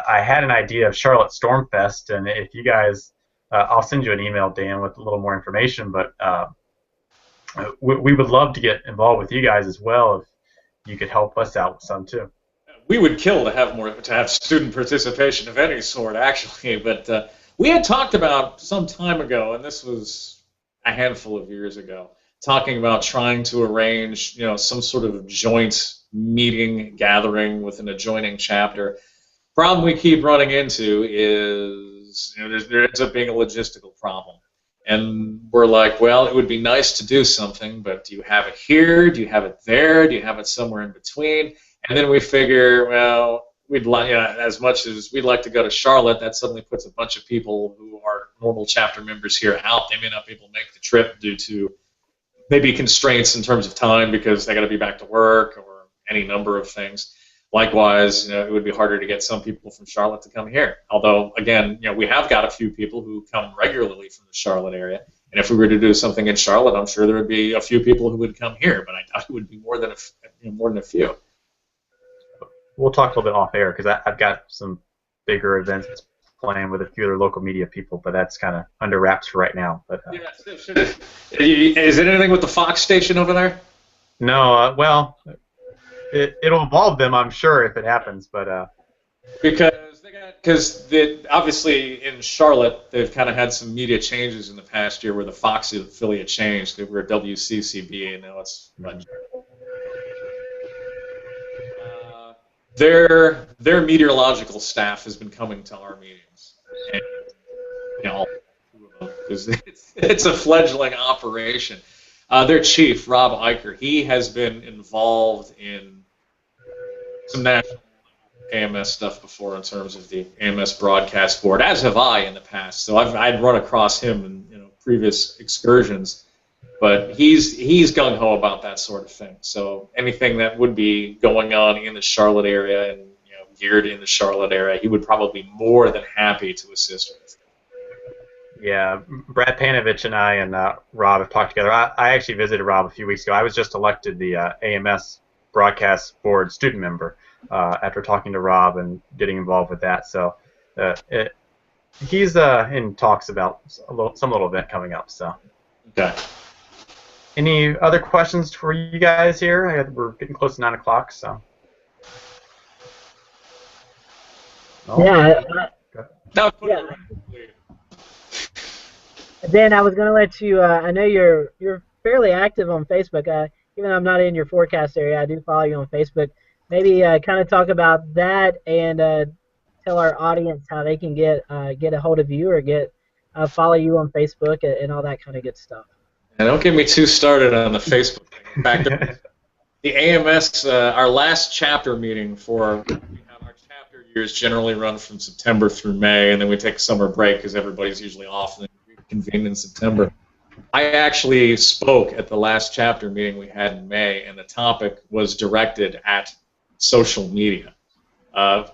I had an idea of Charlotte Stormfest, and if you guys I'll send you an email, Dan, with a little more information. But we would love to get involved with you guys as well if you could help us out with some too. We would kill to have student participation of any sort, actually. But we had talked about some time ago, and this was a handful of years ago, talking about trying to arrange, some sort of joint meeting, gathering with an adjoining chapter. Problem we keep running into is there ends up being a logistical problem. And we're like, well, it would be nice to do something, but do you have it here? Do you have it there? Do you have it somewhere in between? And then we figure, well, we'd like, as much as we'd like to go to Charlotte, that suddenly puts a bunch of people who are normal chapter members here out. They may not be able to make the trip due to maybe constraints in terms of time because they got to be back to work or any number of things. Likewise, it would be harder to get some people from Charlotte to come here. Although, again, we have got a few people who come regularly from the Charlotte area. And if we were to do something in Charlotte, I'm sure there would be a few people who would come here, but I doubt it would be more than a few. We'll talk a little bit off air because I've got some bigger events planned with a few other local media people, but that's kind of under wraps for right now. But is it anything with the Fox station over there? No, well, it'll involve them, I'm sure, if it happens. But because obviously in Charlotte they've kind of had some media changes in the past year where the Fox affiliate changed. They were WCCB, and now it's. Their meteorological staff has been coming to our meetings, and it's a fledgling operation. Their chief, Rob Eicher, he has been involved in some national AMS stuff before in terms of the AMS broadcast board, as have I in the past. So I'd run across him in previous excursions. But he's gung-ho about that sort of thing. So anything that would be going on in the Charlotte area and geared in the Charlotte area, he would probably be more than happy to assist with. Yeah, Brad Panovich and I and Rob have talked together. I actually visited Rob a few weeks ago. I was just elected the AMS broadcast board student member after talking to Rob and getting involved with that. So he's in talks about some little event coming up. So. Okay. Any other questions for you guys here? We're getting close to 9 o'clock, so. Oh. Yeah. Dan, I was going to let you. I know you're fairly active on Facebook. Even though I'm not in your forecast area, I do follow you on Facebook. Maybe kind of talk about that and tell our audience how they can get a hold of you or follow you on Facebook and all that kind of good stuff. And don't get me too started on the Facebook thing. In fact, the AMS, our last chapter meeting our chapter years generally run from September through May, and then we take a summer break because everybody's usually off and then reconvene in September. I actually spoke at the last chapter meeting we had in May, and the topic was directed at social media,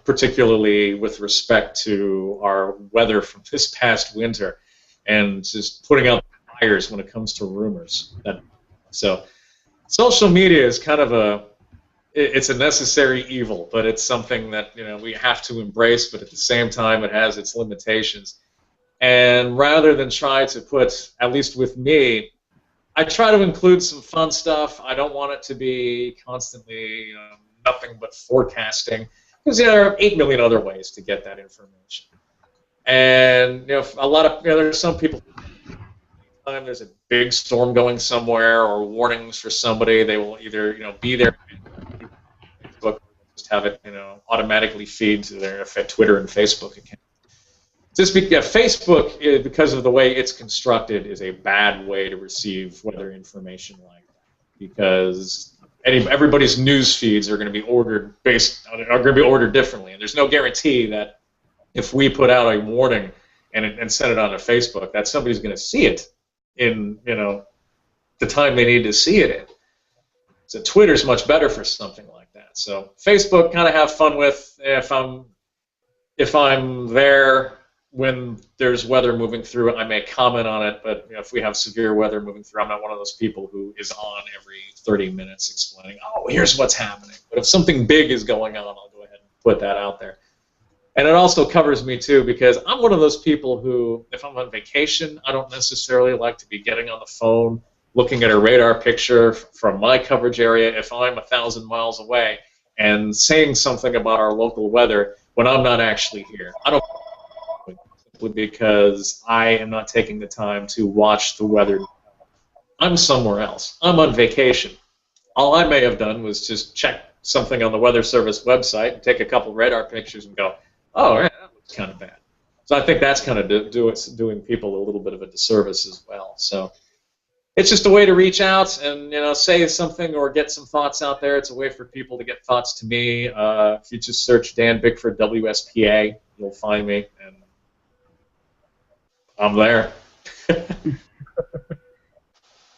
particularly with respect to our weather from this past winter, and just putting out fires when it comes to rumors. So social media is kind of it's a necessary evil, but it's something that we have to embrace, but at the same time it has its limitations. And rather than try to put, at least with me, I try to include some fun stuff. I don't want it to be constantly nothing but forecasting, because there are 8 million other ways to get that information. And a lot of there's some people. Time there's a big storm going somewhere or warnings for somebody, they will either be there on Facebook, just have it automatically feed to their Twitter and Facebook account. Facebook, because of the way it's constructed, is a bad way to receive weather information like that, because everybody's news feeds are going to be ordered differently, and there's no guarantee that if we put out a warning and send it onto Facebook, that somebody's going to see it in the time they need to see it in. So Twitter's much better for something like that. So Facebook, kind of have fun with. If I'm there when there's weather moving through, I may comment on it. But if we have severe weather moving through, I'm not one of those people who is on every 30 minutes explaining, oh, here's what's happening. But if something big is going on, I'll go ahead and put that out there. And it also covers me, too, because I'm one of those people who, if I'm on vacation, I don't necessarily like to be getting on the phone, looking at a radar picture from my coverage area if I'm 1,000 miles away, and saying something about our local weather when I'm not actually here. I don't, simply because I am not taking the time to watch the weather. I'm somewhere else. I'm on vacation. All I may have done was just check something on the Weather Service website, take a couple radar pictures, and go, oh, yeah, that looks kind of bad. So I think that's kind of doing people a little bit of a disservice as well. So it's just a way to reach out and say something or get some thoughts out there. It's a way for people to get thoughts to me. If you just search Dan Bickford WSPA, you'll find me, and I'm there.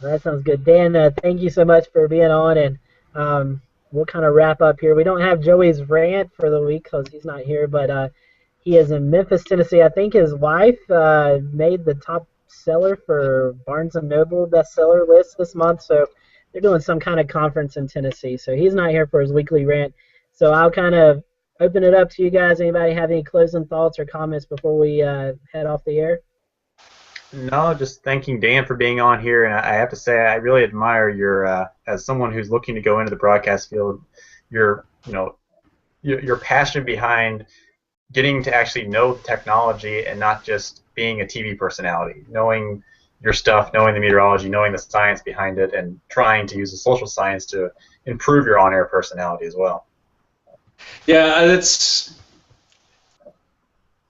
That sounds good. Dan, thank you so much for being on, and we'll kind of wrap up here. We don't have Joey's rant for the week because he's not here, but he is in Memphis, Tennessee. I think his wife made the top seller for Barnes & Noble bestseller list this month, so they're doing some kind of conference in Tennessee. So he's not here for his weekly rant. So I'll kind of open it up to you guys. Anybody have any closing thoughts or comments before we head off the air? No, just thanking Dan for being on here, and I have to say I really admire your, as someone who's looking to go into the broadcast field, your passion behind getting to actually know the technology and not just being a TV personality, knowing your stuff, knowing the meteorology, knowing the science behind it, and trying to use the social science to improve your on-air personality as well. Yeah, it's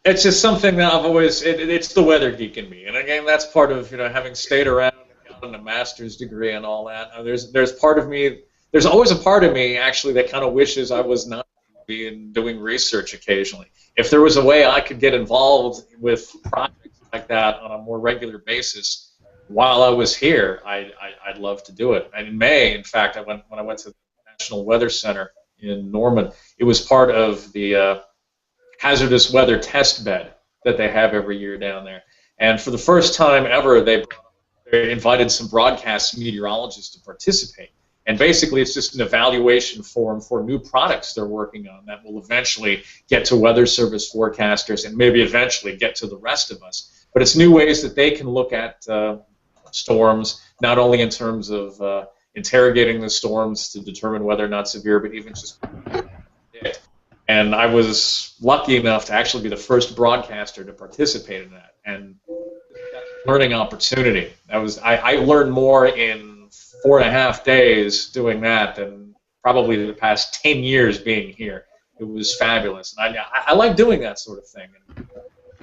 just something that I've always, it's the weather geek in me. And again, that's part of, having stayed around and gotten a master's degree and all that. There's part of me, there's always a part of me, actually, that kind of wishes I was not doing research occasionally. If there was a way I could get involved with projects like that on a more regular basis while I was here, I'd love to do it. And in May, in fact, when I went to the National Weather Center in Norman, it was part of the hazardous weather test bed that they have every year down there. And for the first time ever, they invited some broadcast meteorologists to participate. And basically, it's just an evaluation forum for new products they're working on that will eventually get to Weather Service forecasters and maybe eventually get to the rest of us. But it's new ways that they can look at storms, not only in terms of interrogating the storms to determine whether or not severe, but even just it. And I was lucky enough to actually be the first broadcaster to participate in that, and learning opportunity. I learned more in 4.5 days doing that than probably the past 10 years being here. It was fabulous, and I like doing that sort of thing. And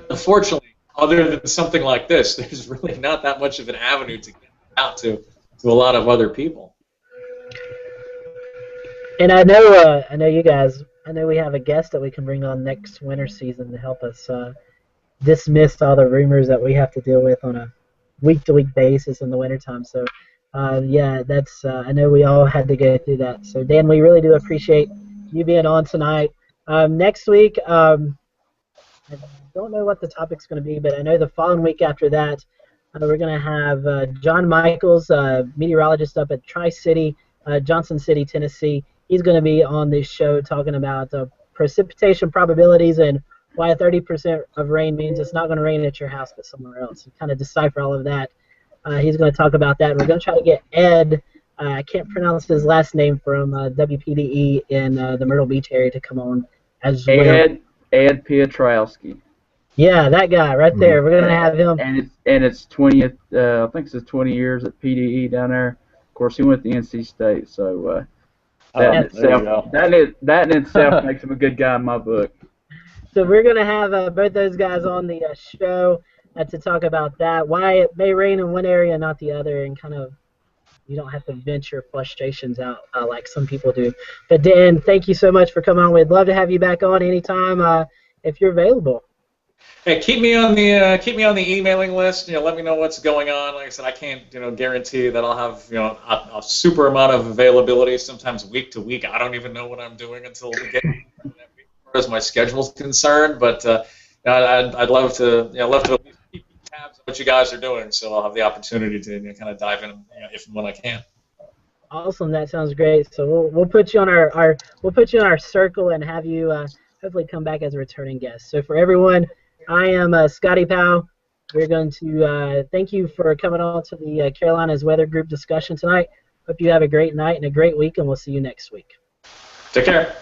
unfortunately, other than something like this, there's really not that much of an avenue to get out to a lot of other people. And I know you guys. I know we have a guest that we can bring on next winter season to help us dismiss all the rumors that we have to deal with on a week-to-week basis in the wintertime. So, yeah, that's I know we all had to go through that. So, Dan, we really do appreciate you being on tonight. Next week, I don't know what the topic's going to be, but I know the following week after that, we're going to have John Michaels, meteorologist up at Tri-City, Johnson City, Tennessee. He's going to be on this show talking about precipitation probabilities and why 30% of rain means it's not going to rain at your house but somewhere else. And kind of decipher all of that. He's going to talk about that. We're going to try to get Ed, I can't pronounce his last name, from WPDE in the Myrtle Beach area to come on as well. Ed Piotrowski. Yeah, that guy right there. We're going to have him. And it's 20th, I think it's 20 years at PDE down there. Of course, he went to NC State, so that in itself makes him a good guy in my book. So we're going to have both those guys on the show to talk about that, why it may rain in one area and not the other, and kind of you don't have to vent your frustrations out like some people do. But Dan, thank you so much for coming on. We'd love to have you back on anytime if you're available. Hey, keep me on the emailing list. Let me know what's going on. Like I said, I can't guarantee that I'll have a super amount of availability. Sometimes week to week, I don't even know what I'm doing until we get that week as far as my schedule's concerned. But I'd love to at least keep tabs on what you guys are doing, so I'll have the opportunity to kind of dive in if and when I can. Awesome, that sounds great. So we'll put you on our circle and have you hopefully come back as a returning guest. So for everyone, I am Scotty Powell. We're going to thank you for coming on to the Carolinas Weather Group discussion tonight. Hope you have a great night and a great week, and we'll see you next week. Take care.